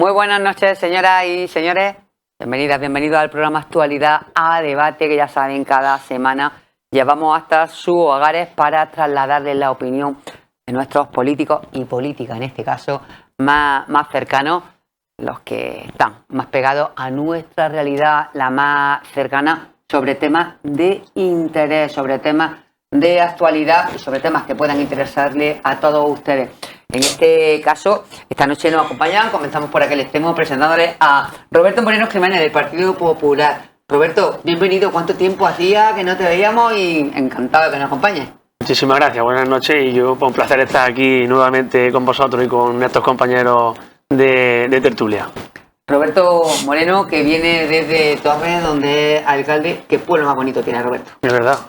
Muy buenas noches, señoras y señores. Bienvenidas, bienvenidos al programa Actualidad a Debate, que ya saben, cada semana llevamos hasta sus hogares para trasladarles la opinión de nuestros políticos y políticas, en este caso, más cercanos, los que están más pegados a nuestra realidad, la más cercana, sobre temas de interés, sobre temas de actualidad y sobre temas que puedan interesarle a todos ustedes. En este caso, esta noche nos acompañan, comenzamos por aquel extremo presentándoles a Roberto Moreno Jiménez del Partido Popular. Roberto, bienvenido. ¿Cuánto tiempo hacía que no te veíamos? Y encantado de que nos acompañes. Muchísimas gracias, buenas noches, y yo un placer estar aquí nuevamente con vosotros y con estos compañeros de tertulia. Roberto Moreno, que viene desde Torres, donde es alcalde. ¿Qué pueblo más bonito tiene, Roberto? Es verdad.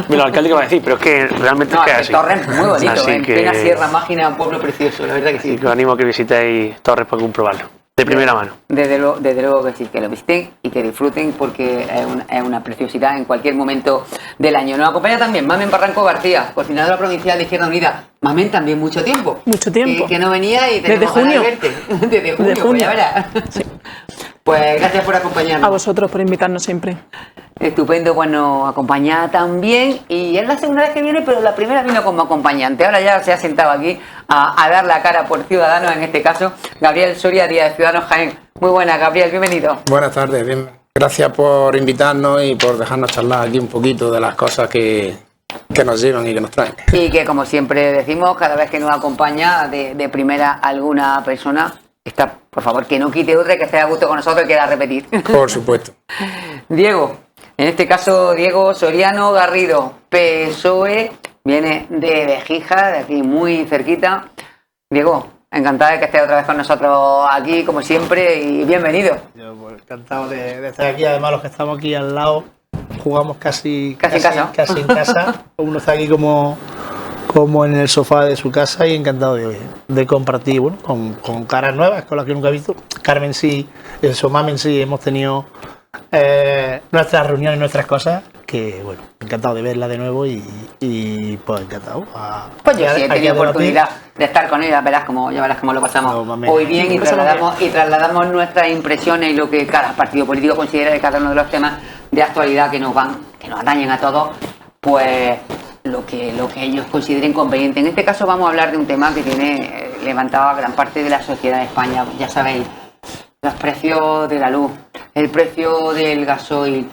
Mira, el alcalde que va a decir, pero es que realmente no, es que es así. Torres es muy bonito, así en plena Sierra Mágina, un pueblo precioso, la verdad que sí. Y que os animo a que visitéis Torres para comprobarlo, de primera mano. Desde luego que sí, que lo visiten y que disfruten, porque es una preciosidad en cualquier momento del año. Nos acompaña también Mamen Barranco García, coordinadora provincial de Izquierda Unida. Mamen, también mucho tiempo. Mucho tiempo. Que no venía y tenemos desde junio. De verte. Desde junio, pues ya verás. Sí. Pues gracias por acompañarnos. A vosotros por invitarnos siempre. Estupendo, pues nos acompaña también, y es la segunda vez que viene, pero la primera vino como acompañante. Ahora ya se ha sentado aquí a dar la cara por Ciudadanos, en este caso, Gabriel Soria Díaz, de Ciudadanos Jaén. Muy buenas, Gabriel, bienvenido. Buenas tardes, bien. Gracias por invitarnos y por dejarnos charlar aquí un poquito de las cosas que nos llevan y que nos traen. Y que, como siempre decimos, cada vez que nos acompaña de primera alguna persona, está, por favor, que no quite otra, que esté a gusto con nosotros y quiera repetir. Por supuesto. Diego, en este caso Diego Soriano Garrido, PSOE, viene de Bejija, de aquí muy cerquita. Diego, encantado de que estés otra vez con nosotros aquí, como siempre, y bienvenido. Yo pues, encantado de estar aquí. Además, los que estamos aquí al lado jugamos casi en casa. Uno está aquí como en el sofá de su casa, y encantado de compartir, bueno, con caras nuevas, con las que nunca he visto. Carmen sí, Mamen sí, hemos tenido nuestras reuniones, nuestras cosas, que bueno, encantado de verla de nuevo y pues encantado. Pues yo sí he tenido oportunidad de estar con ella, ya verás cómo lo pasamos hoy bien, y trasladamos nuestras impresiones y lo que cada partido político considera de cada uno de los temas de actualidad que nos atañen a todos, pues lo que ellos consideren conveniente. En este caso vamos a hablar de un tema que tiene levantado a gran parte de la sociedad de España. Ya sabéis, los precios de la luz, el precio del gasoil,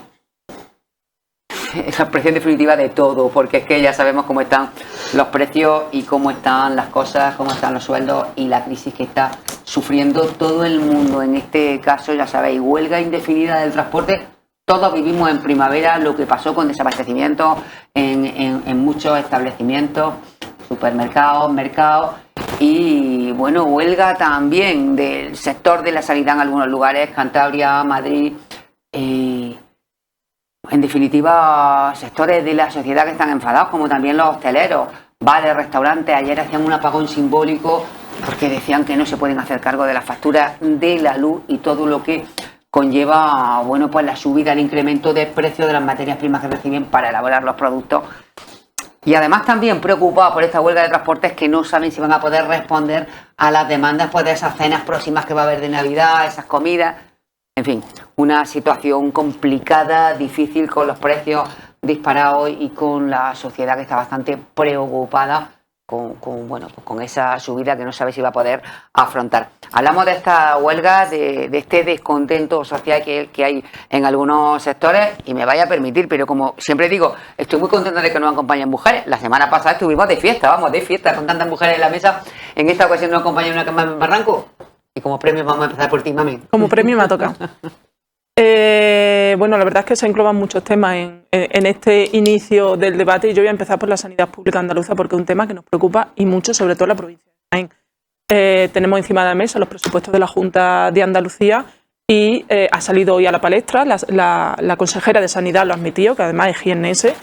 la presión definitiva de todo, porque es que ya sabemos cómo están los precios y cómo están las cosas, cómo están los sueldos y la crisis que está sufriendo todo el mundo. En este caso, ya sabéis, huelga indefinida del transporte. Todos vivimos en primavera lo que pasó con desabastecimientos en muchos establecimientos, supermercados, mercados, y bueno, huelga también del sector de la sanidad en algunos lugares, Cantabria, Madrid, en definitiva, sectores de la sociedad que están enfadados, como también los hosteleros, bares, restaurantes. Ayer hacían un apagón simbólico porque decían que no se pueden hacer cargo de las facturas de la luz y todo lo que conlleva, bueno, pues la subida, el incremento de precio de las materias primas que reciben para elaborar los productos. Y además también preocupados por esta huelga de transportes, que no saben si van a poder responder a las demandas, pues, de esas cenas próximas que va a haber de Navidad, esas comidas. En fin, una situación complicada, difícil, con los precios disparados y con la sociedad que está bastante preocupada con esa subida que no sabe si va a poder afrontar. Hablamos de esta huelga, de este descontento social que hay en algunos sectores, y me vaya a permitir, pero como siempre digo, estoy muy contenta de que nos acompañen mujeres. La semana pasada estuvimos de fiesta con tantas mujeres en la mesa. En esta ocasión nos acompaña una Mamen Barranco, y como premio vamos a empezar por ti, Mamen. Como premio me ha tocado. Bueno, la verdad es que se engloban muchos temas en este inicio del debate, y yo voy a empezar por la sanidad pública andaluza, porque es un tema que nos preocupa y mucho, sobre todo en la provincia de Jaén. Tenemos encima de la mesa los presupuestos de la Junta de Andalucía, y ha salido hoy a la palestra, la consejera de Sanidad lo ha admitido, que además es jiennense,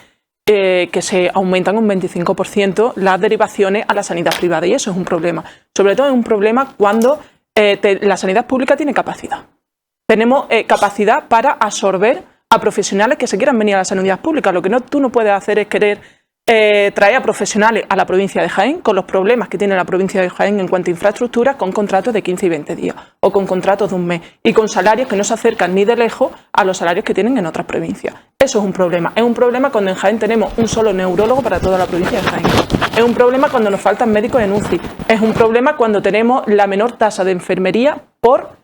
que se aumentan un 25% las derivaciones a la sanidad privada, y eso es un problema. Sobre todo es un problema cuando la sanidad pública tiene capacidad. Tenemos capacidad para absorber a profesionales que se quieran venir a la sanidad pública. Lo que tú no puedes hacer es querer traer a profesionales a la provincia de Jaén con los problemas que tiene la provincia de Jaén en cuanto a infraestructura, con contratos de 15 y 20 días o con contratos de un mes y con salarios que no se acercan ni de lejos a los salarios que tienen en otras provincias. Eso es un problema. Es un problema cuando en Jaén tenemos un solo neurólogo para toda la provincia de Jaén. Es un problema cuando nos faltan médicos en UCI. Es un problema cuando tenemos la menor tasa de enfermería por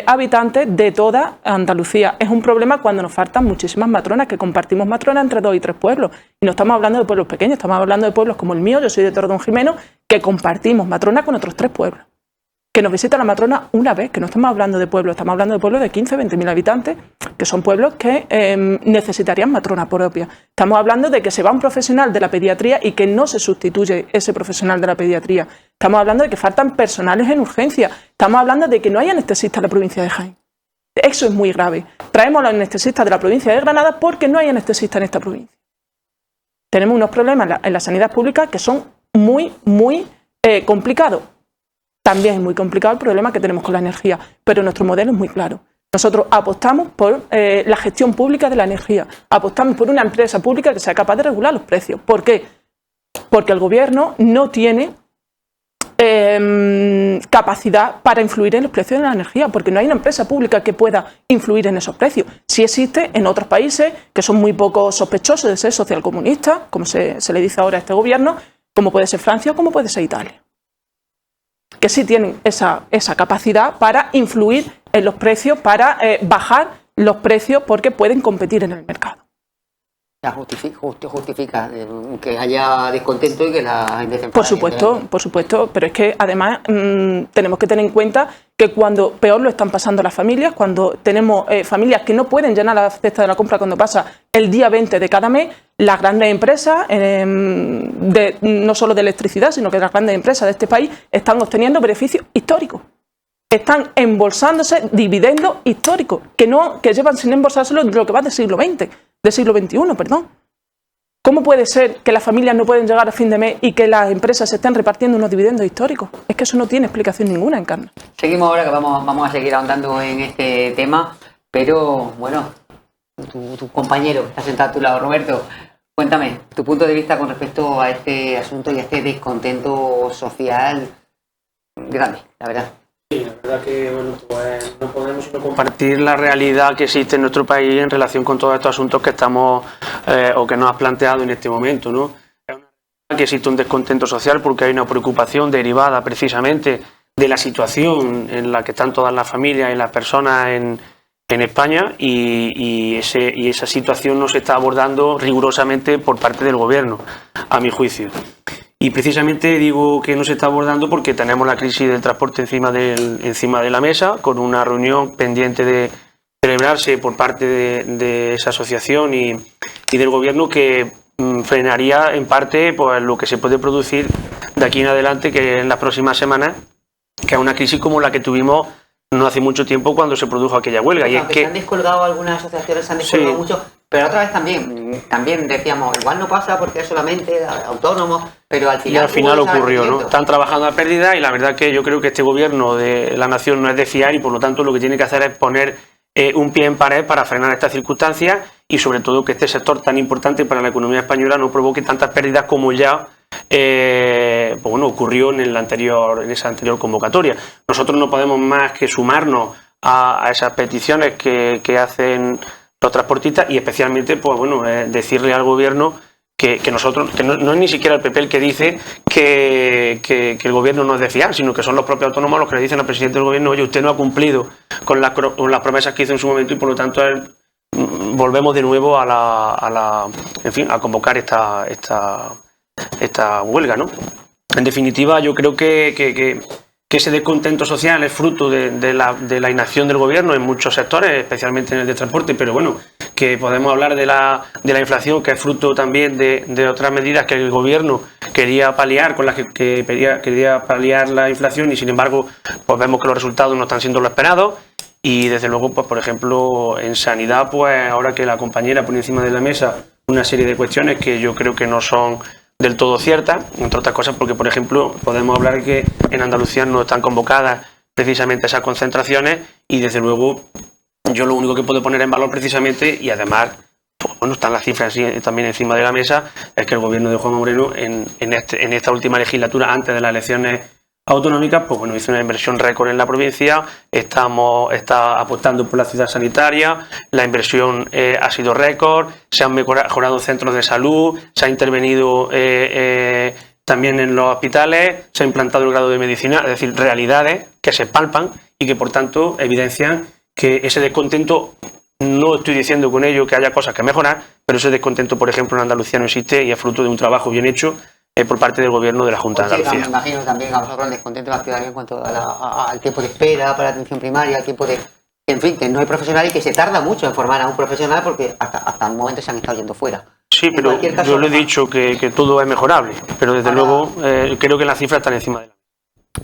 habitantes de toda Andalucía. Es un problema cuando nos faltan muchísimas matronas, que compartimos matronas entre 2 y 3 pueblos. Y no estamos hablando de pueblos pequeños, estamos hablando de pueblos como el mío, yo soy de Torredonjimeno, que compartimos matronas con otros 3 pueblos. Que nos visita la matrona una vez, que no estamos hablando de pueblos, estamos hablando de pueblos de 15, 20.000 habitantes, que son pueblos que necesitarían matrona propia. Estamos hablando de que se va un profesional de la pediatría y que no se sustituye ese profesional de la pediatría. Estamos hablando de que faltan personales en urgencia. Estamos hablando de que no hay anestesistas en la provincia de Jaén. Eso es muy grave. Traemos a los anestesistas de la provincia de Granada porque no hay anestesistas en esta provincia. Tenemos unos problemas en la sanidad pública que son muy complicados. También es muy complicado el problema que tenemos con la energía, pero nuestro modelo es muy claro. Nosotros apostamos por la gestión pública de la energía, apostamos por una empresa pública que sea capaz de regular los precios. ¿Por qué? Porque el gobierno no tiene capacidad para influir en los precios de la energía, porque no hay una empresa pública que pueda influir en esos precios. Sí existe en otros países que son muy poco sospechosos de ser socialcomunistas, como se le dice ahora a este gobierno, como puede ser Francia o como puede ser Italia, que sí tienen esa capacidad para influir en los precios, para bajar los precios porque pueden competir en el mercado. Justifica que haya descontento y que la gente... Por supuesto, pero es que además tenemos que tener en cuenta que cuando peor lo están pasando las familias, cuando tenemos familias que no pueden llenar la cesta de la compra cuando pasa el día 20 de cada mes, las grandes empresas, no solo de electricidad, sino que las grandes empresas de este país están obteniendo beneficios históricos. Están embolsándose dividendos históricos, que llevan sin embolsárselo de lo que va del siglo XX. Del siglo XXI, perdón. ¿Cómo puede ser que las familias no pueden llegar a fin de mes y que las empresas se estén repartiendo unos dividendos históricos? Es que eso no tiene explicación ninguna, Encarna. Seguimos ahora, que vamos a seguir ahondando en este tema, pero bueno, tu compañero que está sentado a tu lado, Roberto, cuéntame tu punto de vista con respecto a este asunto y a este descontento social grande, la verdad. Sí, la verdad que bueno, pues no podemos sino compartir la realidad que existe en nuestro país en relación con todos estos asuntos que estamos o que nos has planteado en este momento, ¿no? Es una realidad que existe un descontento social porque hay una preocupación derivada precisamente de la situación en la que están todas las familias y las personas en España y esa situación no se está abordando rigurosamente por parte del gobierno, a mi juicio. Y precisamente digo que no se está abordando porque tenemos la crisis del transporte encima de la mesa, con una reunión pendiente de celebrarse por parte de esa asociación y del gobierno que frenaría en parte pues, lo que se puede producir de aquí en adelante, que en las próximas semanas, que es una crisis como la que tuvimos no hace mucho tiempo cuando se produjo aquella huelga. Y es que se han descolgado algunas asociaciones, se han descolgado mucho, pero otra vez también decíamos, igual no pasa porque es solamente autónomos, pero al final ocurrió, ¿no? Están trabajando a pérdida y la verdad que yo creo que este gobierno de la nación no es de fiar y por lo tanto lo que tiene que hacer es poner un pie en pared para frenar estas circunstancias y sobre todo que este sector tan importante para la economía española no provoque tantas pérdidas como ya pues bueno, ocurrió en esa anterior convocatoria. Nosotros no podemos más que sumarnos a esas peticiones que hacen los transportistas y especialmente pues bueno, decirle al gobierno que nosotros, que no es ni siquiera el PP el que dice que el gobierno no es de fiar, sino que son los propios autónomos los que le dicen al presidente del gobierno: oye, usted no ha cumplido con las promesas que hizo en su momento y por lo tanto volvemos de nuevo a convocar esta huelga, ¿no? En definitiva, yo creo que ese descontento social es fruto de la inacción del gobierno en muchos sectores, especialmente en el de transporte, pero bueno, que podemos hablar de la inflación, que es fruto también de otras medidas que el gobierno quería paliar, con las que quería paliar la inflación y sin embargo pues vemos que los resultados no están siendo lo esperado. Y desde luego, pues por ejemplo, en sanidad, pues ahora que la compañera pone encima de la mesa una serie de cuestiones que yo creo que no son del todo ciertas, entre otras cosas porque, por ejemplo, podemos hablar que en Andalucía no están convocadas precisamente esas concentraciones y desde luego yo lo único que puedo poner en valor precisamente, y además bueno, están las cifras también encima de la mesa, es que el gobierno de Juanma Moreno en esta última legislatura, antes de las elecciones autonómicas, pues bueno, hizo una inversión récord en la provincia, está apostando por la ciudad sanitaria, la inversión ha sido récord, se han mejorado centros de salud, se ha intervenido también en los hospitales, se ha implantado el grado de medicina, es decir, realidades que se palpan y que por tanto evidencian que ese descontento, no estoy diciendo con ello que haya cosas que mejorar, pero ese descontento, por ejemplo, en Andalucía no existe y es fruto de un trabajo bien hecho por parte del gobierno de la Junta de Andalucía. Me imagino también a vosotros el descontento de la ciudadanía en cuanto al tiempo de espera para la atención primaria, al tiempo de... En fin, que no hay profesional y que se tarda mucho en formar a un profesional porque hasta el momento se han estado yendo fuera. Sí, pero caso, yo le he dicho que todo es mejorable, pero desde luego creo que las cifras están encima de la mesa.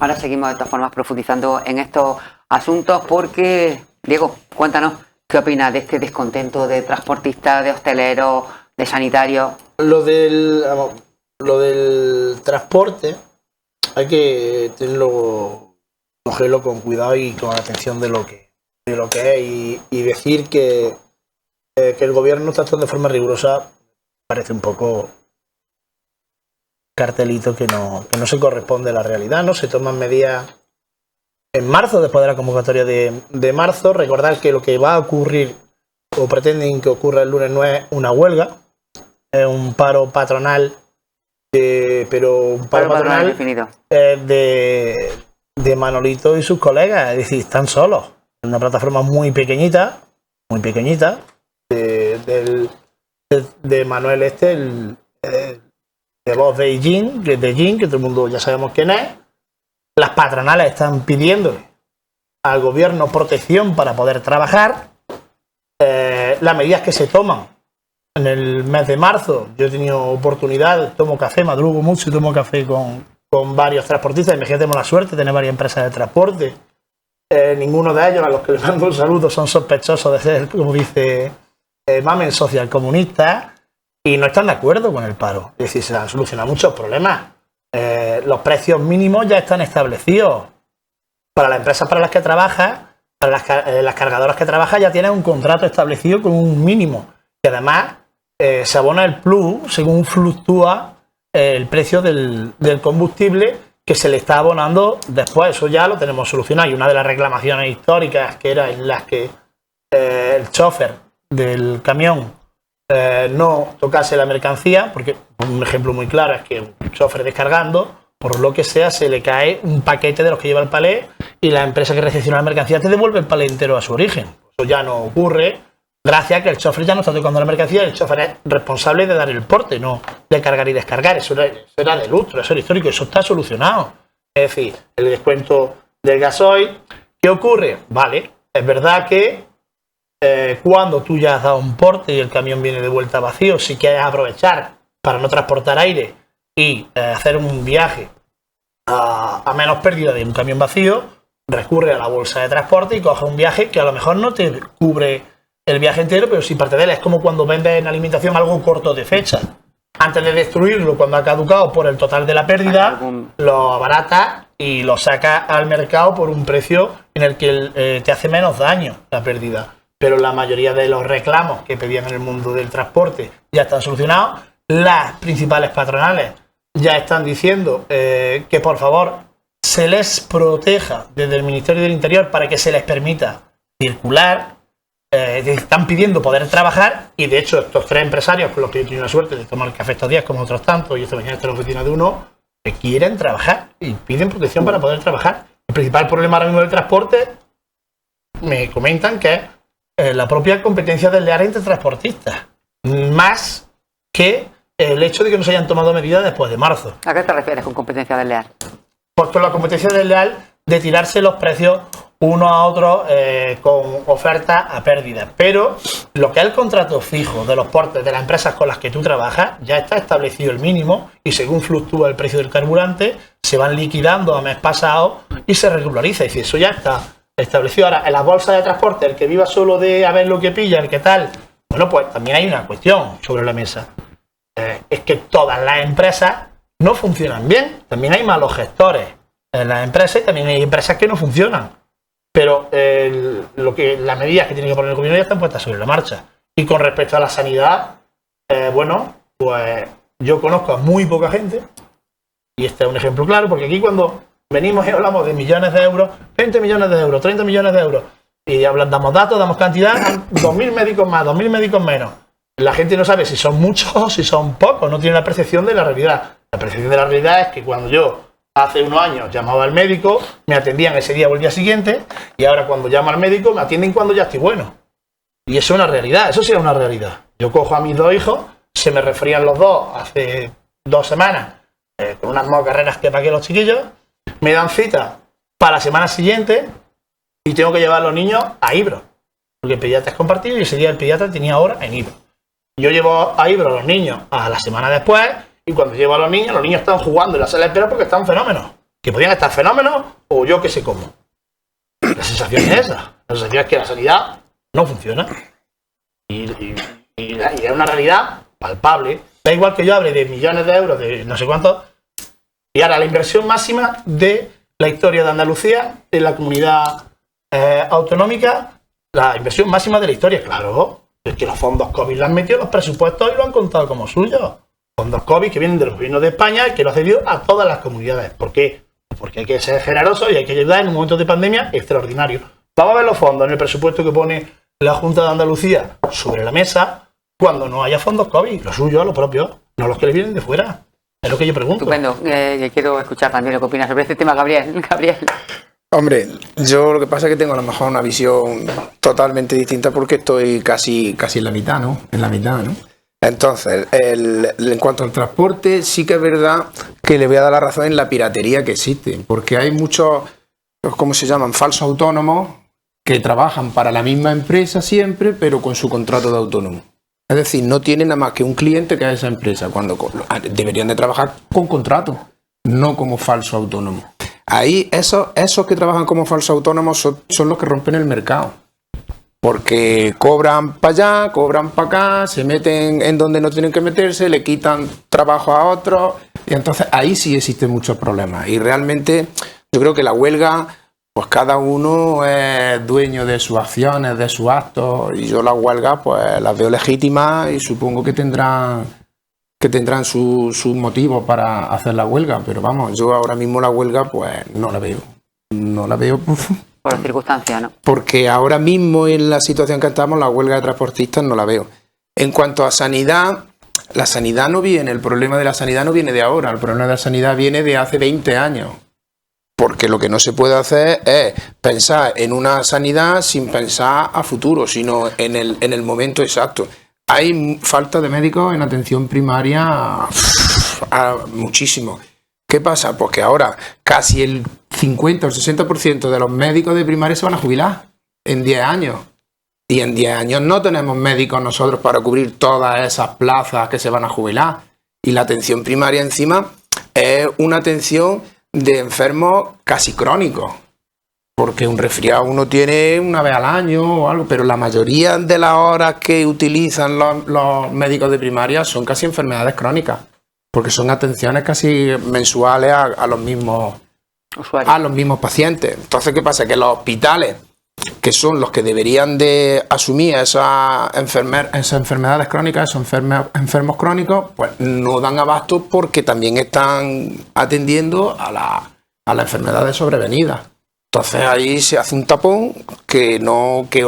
Ahora seguimos de todas formas profundizando en estos asuntos porque, Diego, cuéntanos, ¿qué opinas de este descontento de transportistas, de hosteleros, de sanitarios? Lo del transporte hay que cogerlo con cuidado y con atención de lo que es y decir que el gobierno está actuando de forma rigurosa parece un poco cartelito que no se corresponde a la realidad, ¿no? Se toman medidas en marzo, después de la convocatoria de marzo. Recordar que lo que va a ocurrir o pretenden que ocurra el lunes no es una huelga, es un paro patronal, pero un paro patronal definido. De Manolito y sus colegas, es decir, están solos. Es una plataforma muy pequeñita, de Manuel de voz de Jin, que todo el mundo ya sabemos quién es. Las patronales están pidiendo al gobierno protección para poder trabajar. Las medidas que se toman en el mes de marzo, yo he tenido oportunidad, tomo café, madrugo mucho y tomo café con varios transportistas. Imagínate, tenemos la suerte de tener varias empresas de transporte. Ninguno de ellos, a los que les mando un saludo, son sospechosos de ser, como dice Mamen, socialcomunistas, y no están de acuerdo con el paro. Es decir, se han solucionado muchos problemas. Los precios mínimos ya están establecidos. Para las empresas para las que trabajas, para las cargadoras que trabajas, ya tienen un contrato establecido con un mínimo. Y además se abona el plus según fluctúa el precio del combustible que se le está abonando después. Eso ya lo tenemos solucionado. Y una de las reclamaciones históricas que era en las que el chofer del camión no tocase la mercancía, porque un ejemplo muy claro es que un chofer descargando, por lo que sea, se le cae un paquete de los que lleva el palé y la empresa que recepciona la mercancía te devuelve el palé entero a su origen. Eso ya no ocurre gracias a que el chofer ya no está tocando la mercancía, el chofer es responsable de dar el porte, no de cargar y descargar. Eso era de lustro, eso era histórico, eso está solucionado. Es decir, el descuento del gasoil, ¿qué ocurre? Vale, es verdad que cuando tú ya has dado un porte y el camión viene de vuelta vacío, si quieres aprovechar para no transportar aire y hacer un viaje a menos pérdida de un camión vacío, recurre a la bolsa de transporte y coge un viaje que a lo mejor no te cubre el viaje entero, pero sí parte de él. Es como cuando vendes en alimentación algo corto de fecha. Antes de destruirlo, cuando ha caducado por el total de la pérdida, lo abaratas y lo sacas al mercado por un precio en el que te hace menos daño la pérdida. Pero la mayoría de los reclamos que pedían en el mundo del transporte ya están solucionados. Las principales patronales ya están diciendo que por favor se les proteja desde el Ministerio del Interior para que se les permita circular. Están pidiendo poder trabajar y de hecho estos tres empresarios con los que yo he tenido la suerte de tomar café estos días como otros tantos y esta mañana estoy en la oficina de uno, que quieren trabajar y piden protección para poder trabajar. El principal problema ahora mismo del transporte me comentan que es la propia competencia desleal entre transportistas, más que el hecho de que no se hayan tomado medidas después de marzo. ¿A qué te refieres con competencia desleal? Pues con la competencia desleal de tirarse los precios uno a otro con oferta a pérdida. Pero lo que es el contrato fijo de los portes de las empresas con las que tú trabajas, ya está establecido el mínimo y según fluctúa el precio del carburante, se van liquidando a mes pasado y se regulariza. Es decir, eso ya está establecido. Ahora, en las bolsas de transporte, el que viva solo de a ver lo que pilla, el que tal, bueno, pues también hay una cuestión sobre la mesa. Es que todas las empresas no funcionan bien. También hay malos gestores en las empresas y también hay empresas que no funcionan. Pero las medidas que tiene que poner el gobierno ya están puestas sobre la marcha. Y con respecto a la sanidad, bueno, pues yo conozco a muy poca gente, y este es un ejemplo claro, porque aquí cuando venimos y hablamos de millones de euros, 20 millones de euros, 30 millones de euros, y damos datos, damos cantidad, 2.000 médicos más, 2.000 médicos menos. La gente no sabe si son muchos o si son pocos, no tiene la percepción de la realidad. La percepción de la realidad es que cuando yo hace unos años llamaba al médico, me atendían ese día o el día siguiente, y ahora cuando llamo al médico me atienden cuando ya estoy bueno. Y eso es una realidad, eso sí es una realidad. Yo cojo a mis 2 hijos, se me resfrían los 2 hace 2 semanas, con unas carreras que pagué los chiquillos, me dan cita para la semana siguiente y tengo que llevar a los niños a Ibro, porque el pediatra es compartido y ese día el pediatra tenía hora en Ibro. Yo llevo a Ibro a los niños a la semana después, y cuando llevo a los niños están jugando en la sala de espera porque están fenómenos. Que podían estar fenómenos o yo que sé cómo. La sensación es esa. La sensación es que la sanidad no funciona. Y es una realidad palpable. Da igual que yo hable de millones de euros, de no sé cuántos. Y ahora la inversión máxima de la historia de Andalucía en la comunidad autonómica, la inversión máxima de la historia, claro. Es que los fondos COVID lo han metido en los presupuestos y lo han contado como suyos. Fondos COVID que vienen del gobierno de España y que lo ha cedido a todas las comunidades. ¿Por qué? Porque hay que ser generoso y hay que ayudar en un momento de pandemia extraordinario. Vamos a ver los fondos en el presupuesto que pone la Junta de Andalucía sobre la mesa cuando no haya fondos COVID. Lo suyo, lo propio, no los que le vienen de fuera. Es lo que yo pregunto. Estupendo. Quiero escuchar también lo que opinas sobre este tema, Gabriel. Hombre, yo lo que pasa es que tengo a lo mejor una visión totalmente distinta porque estoy casi en la mitad, ¿no? En la mitad, ¿no? Entonces, en cuanto al transporte, sí que es verdad que le voy a dar la razón en la piratería que existe, porque hay muchos, ¿cómo se llaman? Falsos autónomos que trabajan para la misma empresa siempre, pero con su contrato de autónomo. Es decir, no tienen nada más que un cliente que es esa empresa, cuando deberían de trabajar con contrato, no como falso autónomo. Ahí, esos que trabajan como falsos autónomos son los que rompen el mercado. Porque cobran para allá, cobran para acá, se meten en donde no tienen que meterse, le quitan trabajo a otros, y entonces ahí sí existen muchos problemas. Y realmente yo creo que la huelga, pues cada uno es dueño de sus acciones, de sus actos, y yo las huelgas pues las veo legítimas y supongo que tendrán sus motivos para hacer la huelga, pero vamos, yo ahora mismo la huelga pues no la veo. Por las circunstancias, ¿no? Porque ahora mismo en la situación que estamos, la huelga de transportistas no la veo. En cuanto a sanidad, la sanidad no viene, el problema de la sanidad no viene de ahora, el problema de la sanidad viene de hace 20 años. Porque lo que no se puede hacer es pensar en una sanidad sin pensar a futuro, sino en el momento exacto. Hay falta de médicos en atención primaria muchísimo. ¿Qué pasa? Pues que ahora casi el 50 o el 60% de los médicos de primaria se van a jubilar en 10 años. Y en 10 años no tenemos médicos nosotros para cubrir todas esas plazas que se van a jubilar. Y la atención primaria encima es una atención de enfermos casi crónicos. Porque un resfriado uno tiene una vez al año o algo, pero la mayoría de las horas que utilizan los médicos de primaria son casi enfermedades crónicas. Porque son atenciones casi mensuales a los mismos usuarios, a los mismos pacientes. Entonces, ¿qué pasa? Que los hospitales, que son los que deberían de asumir esas enfermedades crónicas, esos enfermos crónicos, pues no dan abasto porque también están atendiendo a las enfermedades sobrevenidas. Entonces ahí se hace un tapón que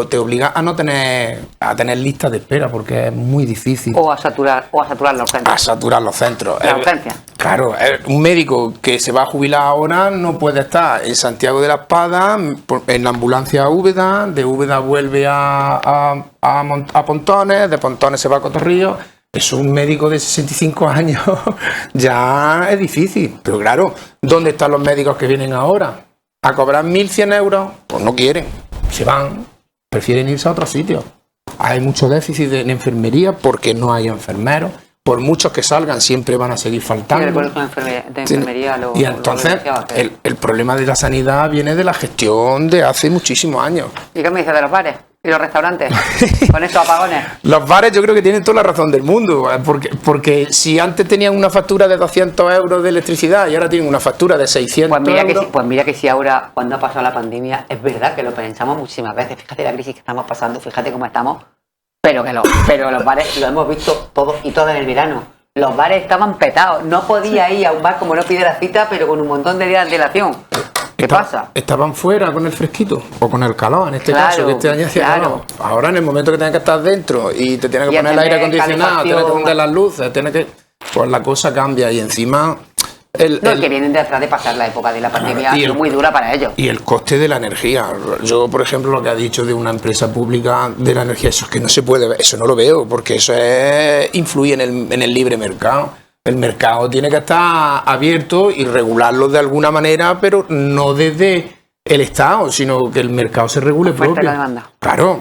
te obliga a tener listas de espera porque es muy difícil. O a saturar los centros. A saturar los centros. La urgencia. Claro, un médico que se va a jubilar ahora no puede estar en Santiago de la Espada, en la ambulancia a Úbeda, de Úbeda vuelve a Pontones, de Pontones se va a Cotorrillo. Es un médico de 65 años, ya es difícil. Pero claro, ¿dónde están los médicos que vienen ahora? ¿A cobrar 1.100 euros? Pues no quieren, se van, prefieren irse a otro sitio. Hay mucho déficit en enfermería porque no hay enfermeros. Por muchos que salgan, siempre van a seguir faltando. Y entonces, el problema de la sanidad viene de la gestión de hace muchísimos años. ¿Y qué me dices de los bares y los restaurantes? Con esos apagones. Los bares yo creo que tienen toda la razón del mundo. Porque si antes tenían una factura de 200 euros de electricidad y ahora tienen una factura de 600 euros... Pues mira que si ahora, cuando ha pasado la pandemia, es verdad que lo pensamos muchísimas veces. Fíjate la crisis que estamos pasando, fíjate cómo estamos. Pero los bares lo hemos visto todos y todas en el verano. Los bares estaban petados. No podía ir a un bar como no pide la cita, pero con un montón de días de antelación. ¿Qué pasa? Estaban fuera con el fresquito o con el calor, en este caso, que este año hacía calor. Ahora, en el momento que tengas que estar dentro y te tienes que poner el aire acondicionado, tienes que poner las luces, pues la cosa cambia y encima... que vienen de atrás de pasar la época de la pandemia ha sido muy dura para ellos. Y el coste de la energía. Yo, por ejemplo, lo que ha dicho de una empresa pública de la energía, eso es que no se puede ver, eso no lo veo, porque eso influye en el libre mercado. El mercado tiene que estar abierto y regularlo de alguna manera, pero no desde el Estado, sino que el mercado se regule propio. La demanda. Claro,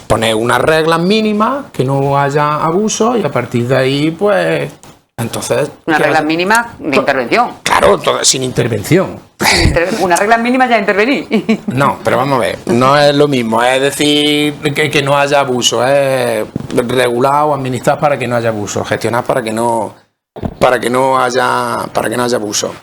poner unas reglas mínimas, que no haya abuso y a partir de ahí, pues... Entonces, unas reglas mínimas de intervención. Claro, sin intervención. Unas reglas mínimas ya intervenir. No, pero vamos a ver, no es lo mismo, es decir que no haya abuso, es regular o administrar para que no haya abuso, gestionar para que no haya abuso.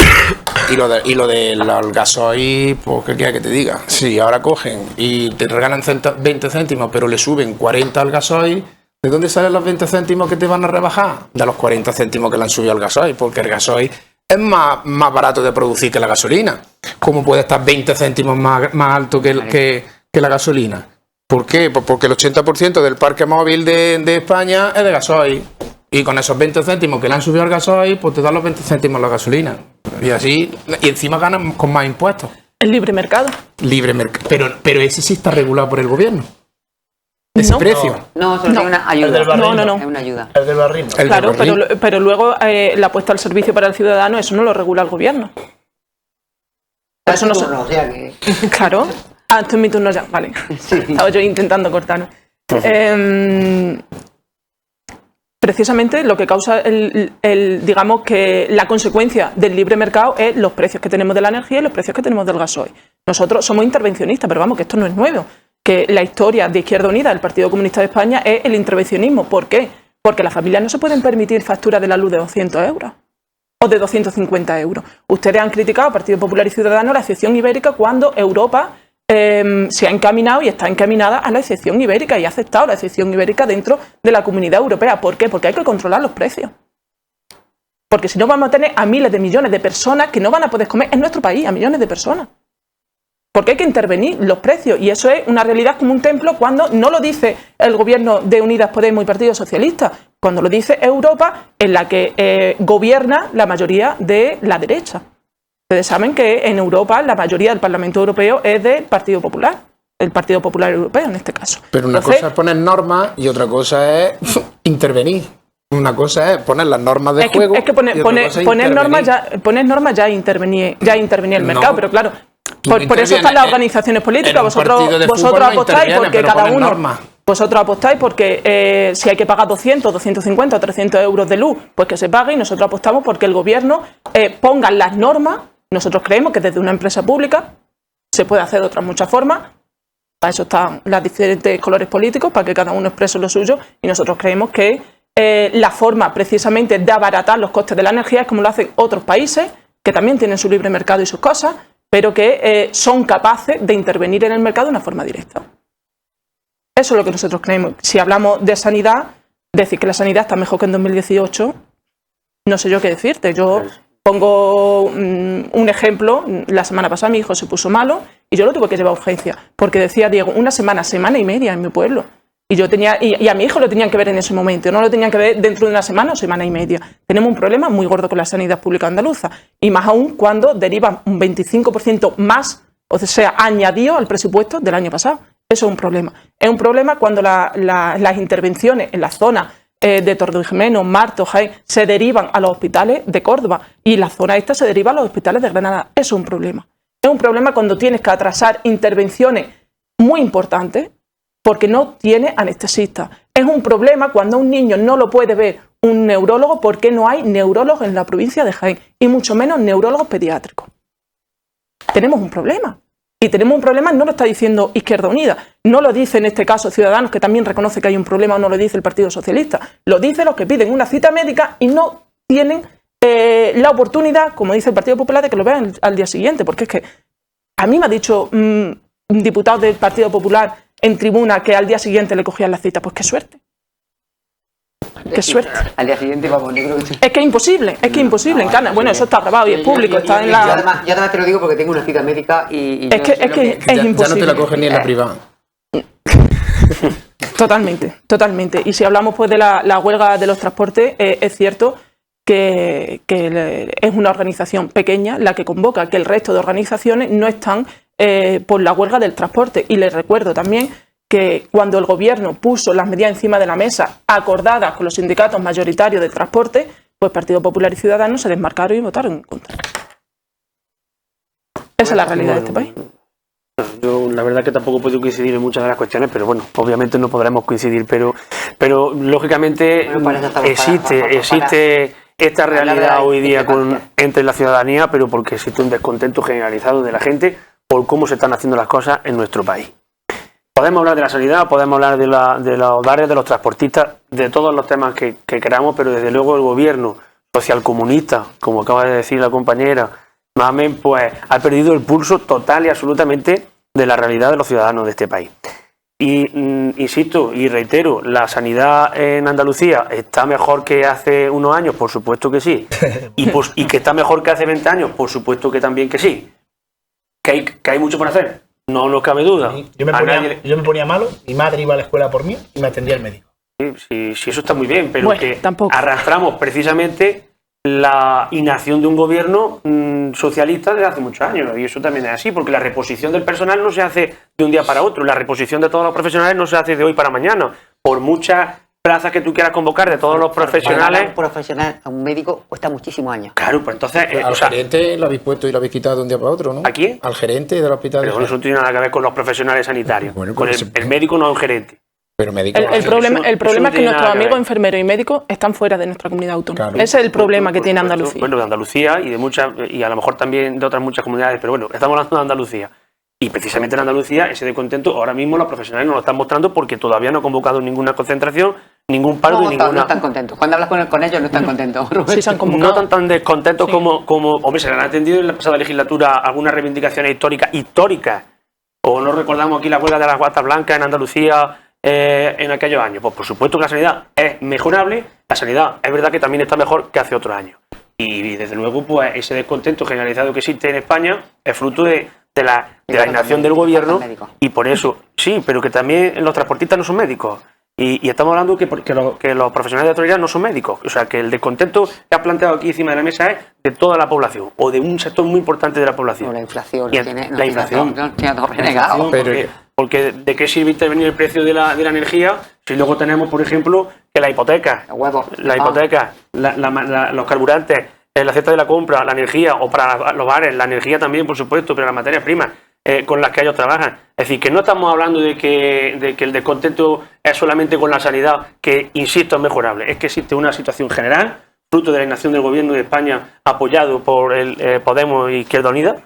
Y lo del gasoil, pues ¿qué quieres que te diga? Si ahora cogen y te regalan 20 céntimos, pero le suben 40 al gasoil, ¿de dónde salen los 20 céntimos que te van a rebajar? De los 40 céntimos que le han subido al gasoil, porque el gasoil es más barato de producir que la gasolina. ¿Cómo puede estar 20 céntimos más alto que la gasolina? ¿Por qué? Pues porque el 80% del parque móvil de España es de gasoil. Y con esos 20 céntimos que le han subido al gasoil, pues te dan los 20 céntimos la gasolina. Y así, y encima ganan con más impuestos. El libre mercado. Libre mercado. Pero ese sí está regulado por el gobierno. Ese precio. No, solo es una ayuda. El del barril, no. Es una ayuda. El del barril. Claro, pero luego la apuesta al servicio para el ciudadano, eso no lo regula el gobierno. Eso no o sea que... Claro. Ah, esto es mi turno ya. Vale. Sí. Estaba yo intentando cortar. Precisamente lo que causa digamos que la consecuencia del libre mercado es los precios que tenemos de la energía y los precios que tenemos del gasoil. Nosotros somos intervencionistas, pero vamos, que esto no es nuevo. Que la historia de Izquierda Unida, del Partido Comunista de España, es el intervencionismo. ¿Por qué? Porque las familias no se pueden permitir facturas de la luz de 200 euros o de 250 euros. Ustedes han criticado, Partido Popular y Ciudadanos, la excepción ibérica cuando Europa se ha encaminado y está encaminada a la excepción ibérica y ha aceptado la excepción ibérica dentro de la Comunidad Europea. ¿Por qué? Porque hay que controlar los precios. Porque si no vamos a tener a miles de millones de personas que no van a poder comer en nuestro país, a millones de personas. Porque hay que intervenir los precios y eso es una realidad como un templo cuando no lo dice el gobierno de Unidas Podemos y Partido Socialista, cuando lo dice Europa, en la que gobierna la mayoría de la derecha. Ustedes saben que en Europa la mayoría del Parlamento Europeo es del Partido Popular, el Partido Popular Europeo en este caso. Pero una cosa es poner normas y otra cosa es intervenir. Una cosa es poner las normas de juego. Es que poner normas ya intervenir el mercado, no, pero claro. Por eso están las organizaciones políticas. Vosotros apostáis porque cada uno. Vosotros apostáis porque si hay que pagar 200, 250 o 300 euros de luz, pues que se pague, y nosotros apostamos porque el gobierno ponga las normas. Nosotros creemos que desde una empresa pública se puede hacer de otras muchas formas. Para eso están los diferentes colores políticos, para que cada uno exprese lo suyo. Y nosotros creemos que la forma precisamente de abaratar los costes de la energía es como lo hacen otros países, que también tienen su libre mercado y sus cosas, pero que son capaces de intervenir en el mercado de una forma directa. Eso es lo que nosotros creemos. Si hablamos de sanidad, decir que la sanidad está mejor que en 2018, no sé yo qué decirte. Yo pongo un ejemplo. La semana pasada mi hijo se puso malo y yo lo tuve que llevar a urgencia, porque decía Diego, una semana y media en mi pueblo. Y yo tenía, y a mi hijo lo tenían que ver en ese momento, no lo tenían que ver dentro de una semana o semana y media. Tenemos un problema muy gordo con la sanidad pública andaluza, y más aún cuando derivan un 25% más, o sea, añadido al presupuesto del año pasado. Eso es un problema. Es un problema cuando las intervenciones en la zona de Torrejimeno, Marto, Jaén, se derivan a los hospitales de Córdoba, y la zona esta se deriva a los hospitales de Granada. Eso es un problema. Es un problema cuando tienes que atrasar intervenciones muy importantes porque no tiene anestesista. Es un problema cuando a un niño no lo puede ver un neurólogo porque no hay neurólogos en la provincia de Jaén, y mucho menos neurólogos pediátricos. Tenemos un problema. Y tenemos un problema, no lo está diciendo Izquierda Unida, no lo dice en este caso Ciudadanos, que también reconoce que hay un problema, no lo dice el Partido Socialista, lo dicen los que piden una cita médica y no tienen la oportunidad, como dice el Partido Popular, de que lo vean al día siguiente, porque es que a mí me ha dicho un diputado del Partido Popular en tribuna que al día siguiente le cogían la cita. Pues qué suerte. Qué suerte. Al día siguiente, vamos, yo creo que sí. Es que es imposible, en Canarias. Bueno, eso está grabado y es público, está en Yo la... además te lo digo porque tengo una cita médica y Es que es Ya no imposible. te la cogen ni en la privada. Totalmente. Y si hablamos pues de la huelga de los transportes, es cierto que es una organización pequeña la que convoca, que el resto de organizaciones no están por la huelga del transporte. Y les recuerdo también que cuando el gobierno puso las medidas encima de la mesa acordadas con los sindicatos mayoritarios del transporte, pues Partido Popular y Ciudadanos se desmarcaron y votaron en contra. Esa es la realidad de este país. Yo la verdad que tampoco puedo coincidir en muchas de las cuestiones, pero bueno, obviamente no podremos coincidir, pero lógicamente existe esta realidad hoy día entre la ciudadanía, pero porque existe un descontento generalizado de la gente por cómo se están haciendo las cosas en nuestro país. Podemos hablar de la sanidad, podemos hablar de los hogares, de los transportistas, de todos los temas que queramos, pero desde luego el gobierno socialcomunista, como acaba de decir la compañera Mamen, pues ha perdido el pulso total y absolutamente de la realidad de los ciudadanos de este país. Y insisto y reitero, ¿la sanidad en Andalucía está mejor que hace unos años? Por supuesto que sí. Y que está mejor que hace 20 años, por supuesto que también que sí. ¿Que hay mucho por hacer? No nos cabe duda. Yo me ponía malo, mi madre iba a la escuela por mí y me atendía el médico. Sí, eso está muy bien, pero bueno, que tampoco. Arrastramos precisamente la inacción de un gobierno socialista desde hace muchos años, y eso también es así, porque la reposición del personal no se hace de un día para otro, la reposición de todos los profesionales no se hace de hoy para mañana, por muchas plazas que tú quieras convocar de todos los profesionales. Un profesional, a un médico, cuesta muchísimos años. Claro, pues entonces... Al gerente lo habéis puesto y lo habéis quitado de un día para otro, ¿no? ¿A quién? Al gerente del hospital. Pero bueno, eso no tiene nada que ver con los profesionales sanitarios, Bueno, con pues el médico no es un gerente. Pero médico. El problema es que tiene nuestros nada que amigos ver. enfermeros y médicos están fuera de nuestra comunidad autónoma. Claro. Ese es el problema que Por tiene supuesto. Andalucía. Bueno, de Andalucía y de muchas, y a lo mejor también de otras muchas comunidades, pero bueno, estamos hablando de Andalucía. Y precisamente en Andalucía ese descontento ahora mismo los profesionales nos lo están mostrando porque todavía no han convocado ninguna concentración, ningún paro y ninguna... No están contentos. Cuando hablas con ellos no están contentos. Sí, se han No convocado. tan descontentos Sí. como... Hombre, se le han atendido en la pasada legislatura algunas reivindicaciones históricas. O no recordamos aquí la huelga de las guatas blancas en Andalucía en aquellos años. Pues por supuesto que la sanidad es mejorable. La sanidad es verdad que también está mejor que hace otros años. Y desde luego, pues ese descontento generalizado que existe en España es fruto de la inacción del gobierno. Y por eso, sí, pero que también los transportistas no son médicos. Y estamos hablando que los profesionales de autoridad no son médicos. O sea, que el descontento que ha planteado aquí encima de la mesa es de toda la población o de un sector muy importante de la población. O la inflación. Y la inflación. No tiene todo renegado. Porque ¿de qué sirve intervenir el precio de la energía si luego tenemos, por ejemplo, que la hipoteca, los carburantes, la cesta de la compra, la energía, o para los bares, la energía también, por supuesto, pero las materias primas con las que ellos trabajan? Es decir, que no estamos hablando de que el descontento es solamente con la sanidad, que, insisto, es mejorable. Es que existe una situación general, fruto de la inacción del gobierno de España, apoyado por el Podemos y Izquierda Unida,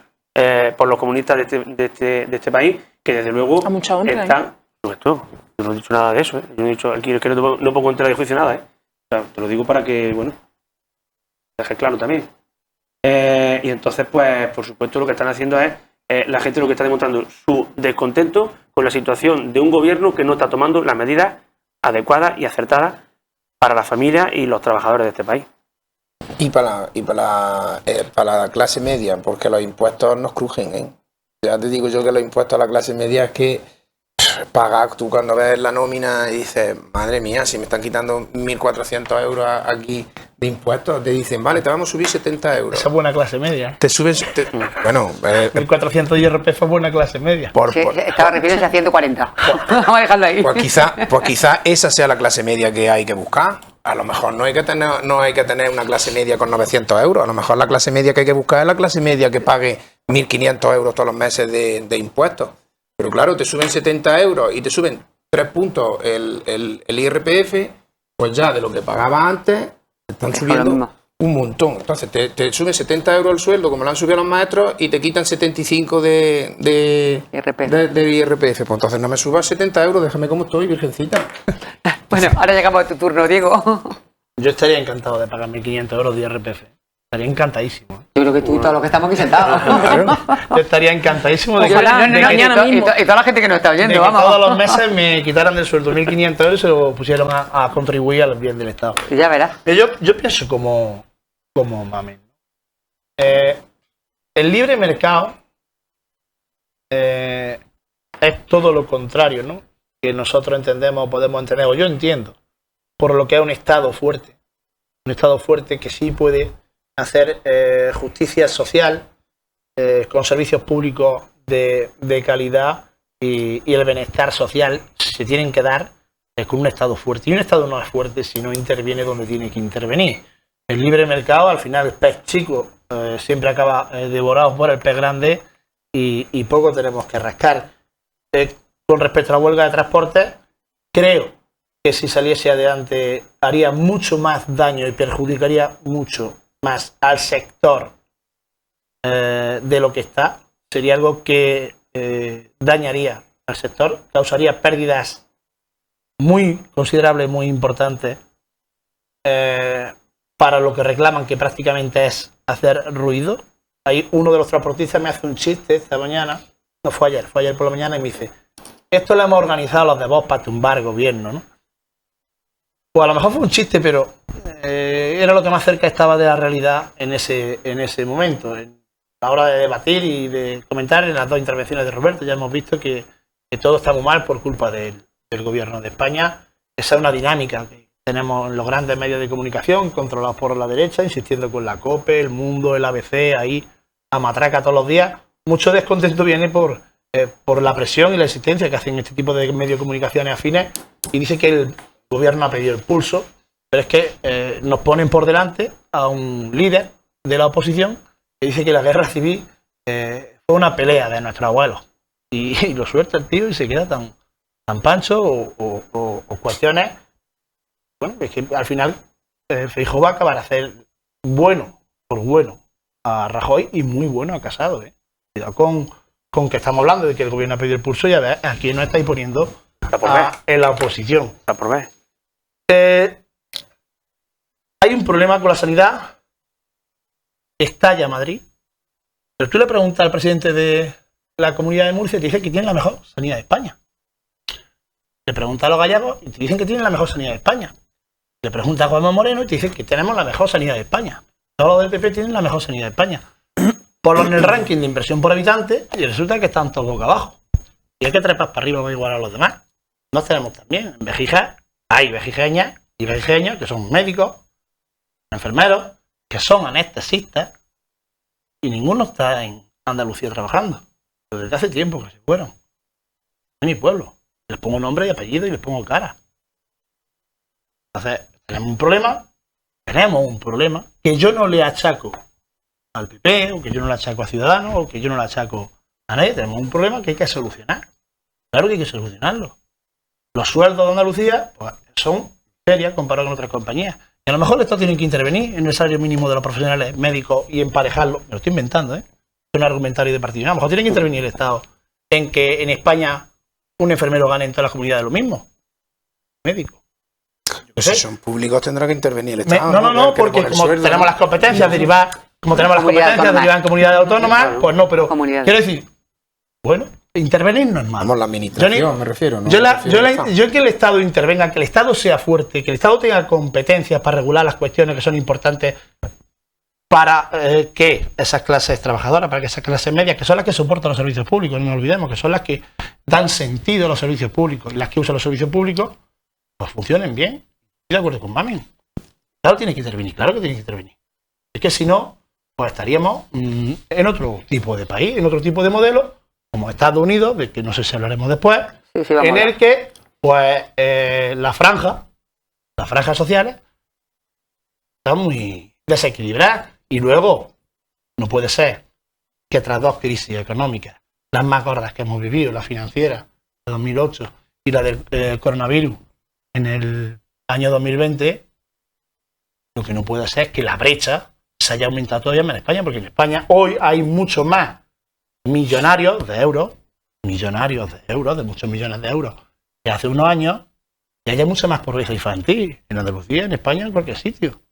por los comunistas de este país, que desde luego A mucha honra, están... Yo no he dicho nada de eso, Yo no he dicho aquí, es que no pongo en tela de juicio nada, O sea, te lo digo para que, bueno, deje claro también. Y entonces, pues, por supuesto, lo que están haciendo es la gente lo que está demostrando su descontento con la situación de un gobierno que no está tomando las medidas adecuadas y acertadas para la familia y los trabajadores de este país. Y para la clase media, porque los impuestos nos crujen, ¿eh? Ya te digo yo que los impuestos a la clase media es que pagar, tú cuando ves la nómina y dices, madre mía, si me están quitando 1.400 euros aquí de impuestos, te dicen, vale, te vamos a subir 70 euros. Esa es buena clase media. Te subes, bueno, 1.400 IRPF es buena clase media. Estaba refiriéndose a 140. Vamos a dejarlo ahí. Pues quizá esa sea la clase media que hay que buscar. A lo mejor no hay que tener una clase media con 900 euros. A lo mejor la clase media que hay que buscar es la clase media que pague 1.500 euros todos los meses de impuestos. Pero claro, te suben 70 euros y te suben 3 puntos el IRPF, pues ya de lo que pagaba antes, te están subiendo un montón. Entonces te suben 70 euros el sueldo, como lo han subido los maestros, y te quitan 75 de IRPF. Pues entonces no me subas 70 euros, déjame como estoy, virgencita. Bueno, ahora llegamos a tu turno, Diego. Yo estaría encantado de pagar 1.500 euros de IRPF. estaría encantadísimo. Yo creo que tú y todos los que estamos aquí sentados. Yo estaría encantadísimo de que, y toda la gente que nos está oyendo, de que vamos. todos los meses me quitaran del sueldo 1.500 euros y se lo pusieron a contribuir al bien del Estado. Ya verás. Yo pienso como Mamen. El libre mercado es todo lo contrario, ¿no? Que nosotros entendemos, podemos entender, o yo entiendo, por lo que es un Estado fuerte. Un Estado fuerte que sí puede hacer justicia social con servicios públicos de calidad y el bienestar social se tienen que dar con un Estado fuerte. Y un Estado no es fuerte si no interviene donde tiene que intervenir. El libre mercado, al final, el pez chico siempre acaba devorado por el pez grande y poco tenemos que rascar. Con respecto a la huelga de transporte, creo que si saliese adelante haría mucho más daño y perjudicaría mucho más al sector de lo que está. Sería algo que dañaría al sector, causaría pérdidas muy considerables, muy importantes para lo que reclaman, que prácticamente es hacer ruido. Ahí uno de los transportistas me hace un chiste esta mañana, no fue ayer por la mañana, y me dice: esto lo hemos organizado los de Vox para tumbar gobierno, ¿no? Pues a lo mejor fue un chiste, pero era lo que más cerca estaba de la realidad en ese momento. En la hora de debatir y de comentar en las dos intervenciones de Roberto, ya hemos visto que todo está muy mal por culpa del gobierno de España. Esa es una dinámica que tenemos en los grandes medios de comunicación, controlados por la derecha, insistiendo con la COPE, El Mundo, el ABC, ahí a matraca todos los días. Mucho descontento viene por la presión y la existencia que hacen este tipo de medios de comunicaciones afines, y dice que el gobierno ha pedido el pulso, pero es que nos ponen por delante a un líder de la oposición que dice que la guerra civil fue una pelea de nuestros abuelos, y lo suelta el tío y se queda tan pancho o cuestiones. Bueno, es que al final Feijóo va a acabar a hacer bueno a Rajoy y muy bueno a Casado. Cuidado con que estamos hablando de que el gobierno ha pedido el pulso, ya ves, aquí no estáis poniendo en la oposición. Hay un problema con la sanidad, estalla Madrid, pero tú le preguntas al presidente de la Comunidad de Murcia y te dice que tiene la mejor sanidad de España. Le preguntas a los gallegos y te dicen que tienen la mejor sanidad de España. Le preguntas a Juanma Moreno y te dicen que tenemos la mejor sanidad de España. Todos los del PP tienen la mejor sanidad de España. Ponlo en el ranking de inversión por habitante y resulta que están todos boca abajo. Y hay que trepar para arriba para igualar a los demás. Nos tenemos también. En Bélgica hay bejigeñas y bejigeños que son médicos, enfermeros, que son anestesistas, y ninguno está en Andalucía trabajando. Pero desde hace tiempo que se fueron. En mi pueblo. Les pongo nombre y apellido y les pongo cara. Entonces, tenemos un problema que yo no le achaco al PP, o que yo no le achaco a Ciudadanos, o que yo no le achaco a nadie. Tenemos un problema que hay que solucionar. Claro que hay que solucionarlo. Los sueldos de Andalucía pues, son serias comparados con otras compañías. Y a lo mejor el Estado tiene que intervenir en el salario mínimo de los profesionales médicos y emparejarlo. Me lo estoy inventando, ¿eh? Es un argumentario de partido. A lo mejor tiene que intervenir el Estado en que en España un enfermero gane en todas las comunidades lo mismo. Médico. Pues si son públicos tendrá que intervenir el Estado. No, porque como tenemos las competencias derivadas, en comunidades autónomas, pues no, pero quiero decir, bueno, intervenir no es malo. Vamos, la administración, me refiero, ¿no? Yo que el Estado intervenga, que el Estado sea fuerte, que el Estado tenga competencias para regular las cuestiones que son importantes para que esas clases trabajadoras, para que esas clases medias, que son las que soportan los servicios públicos, no nos olvidemos, que son las que dan sentido a los servicios públicos, las que usan los servicios públicos, pues funcionen bien. Estoy de acuerdo con Mamen. Claro, tiene que intervenir, claro que tiene que intervenir. Es que si no, pues estaríamos en otro tipo de país, en otro tipo de modelo, como Estados Unidos, de que no sé si hablaremos después, en el que pues las franjas sociales están muy desequilibradas. Y luego, no puede ser que tras dos crisis económicas, las más gordas que hemos vivido, la financiera de 2008 y la del coronavirus en el año 2020, lo que no puede ser es que la brecha se haya aumentado todavía más en España, porque en España hoy hay mucho más millonarios de euros, de muchos millones de euros, que hace unos años, y haya mucha más pobreza infantil en Andalucía, en España, en cualquier sitio.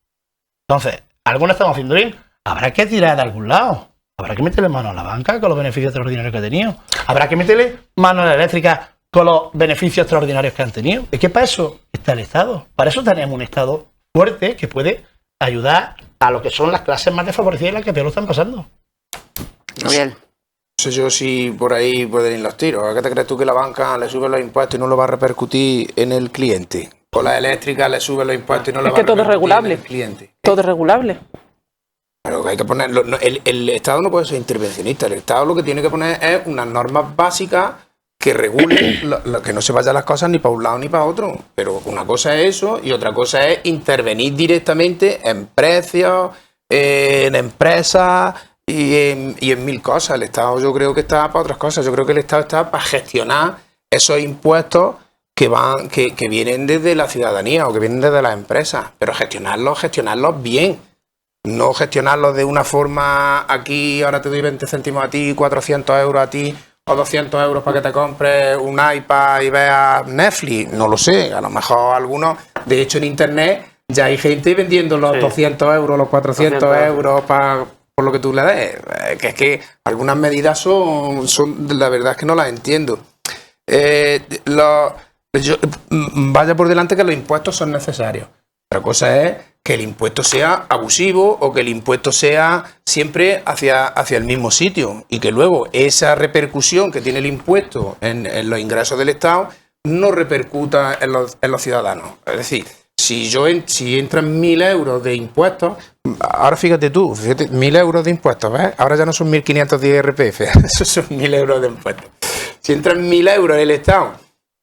Entonces, algunos estamos haciendo bien, habrá que tirar de algún lado. Habrá que meterle mano a la banca con los beneficios extraordinarios que ha tenido. Habrá que meterle mano a la eléctrica con los beneficios extraordinarios que han tenido. Es que para eso está el Estado. Para eso tenemos un Estado fuerte que puede ayudar a lo que son las clases más desfavorecidas y las que peor lo están pasando. Gabriel. No sé yo si por ahí pueden ir los tiros. ¿A qué te crees tú que la banca le sube los impuestos y no lo va a repercutir en el cliente? O la eléctrica le sube los impuestos y no lo va a repercutir en el cliente. Todo es regulable. Pero hay que poner, el Estado no puede ser intervencionista. El Estado lo que tiene que poner es unas normas básicas que regulen que no se vayan las cosas ni para un lado ni para otro. Pero una cosa es eso y otra cosa es intervenir directamente en precios, en empresas y en mil cosas. El Estado yo creo que está para otras cosas. Yo creo que el Estado está para gestionar esos impuestos que vienen desde la ciudadanía o que vienen desde las empresas. Pero gestionarlos bien. No gestionarlo de una forma aquí, ahora te doy 20 céntimos a ti, 400 euros a ti, o 200 euros para que te compres un iPad y veas Netflix. No lo sé, a lo mejor algunos. De hecho, en Internet ya hay gente vendiendo los 200 euros, los 400 euros por lo que tú le des. Que es que algunas medidas son la verdad es que no las entiendo. Vaya por delante que los impuestos son necesarios. Otra cosa es que el impuesto sea abusivo o que el impuesto sea siempre hacia el mismo sitio y que luego esa repercusión que tiene el impuesto en los ingresos del Estado no repercuta en los ciudadanos. Es decir, si entran 1.000 euros de impuestos, ahora fíjate, 1.000 euros de impuestos, ¿ves? Ahora ya no son 1.500 de IRPF, esos son 1.000 euros de impuestos. Si entran 1.000 euros el Estado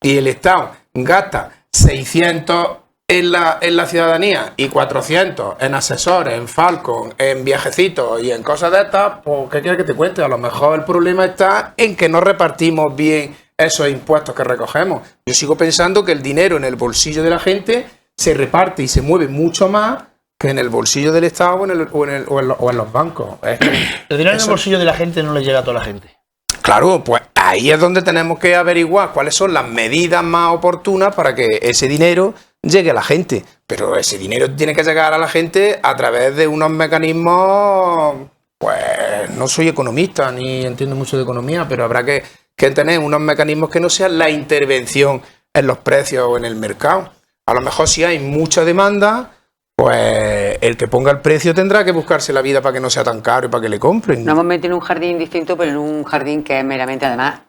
y el Estado gasta 600 en la ciudadanía y 400 en asesores, en Falcon, en viajecitos y en cosas de estas, pues ¿qué quieres que te cuente? A lo mejor el problema está en que no repartimos bien esos impuestos que recogemos. Yo sigo pensando que el dinero en el bolsillo de la gente se reparte y se mueve mucho más que en el bolsillo del Estado o en los bancos. El dinero en el bolsillo de la gente no le llega a toda la gente. Claro, pues ahí es donde tenemos que averiguar cuáles son las medidas más oportunas para que ese dinero llegue a la gente. Pero ese dinero tiene que llegar a la gente a través de unos mecanismos, pues no soy economista ni entiendo mucho de economía, pero habrá que tener unos mecanismos que no sean la intervención en los precios o en el mercado. A lo mejor si hay mucha demanda, pues el que ponga el precio tendrá que buscarse la vida para que no sea tan caro y para que le compren. Nos hemos metido en un jardín distinto, pero en un jardín que es meramente además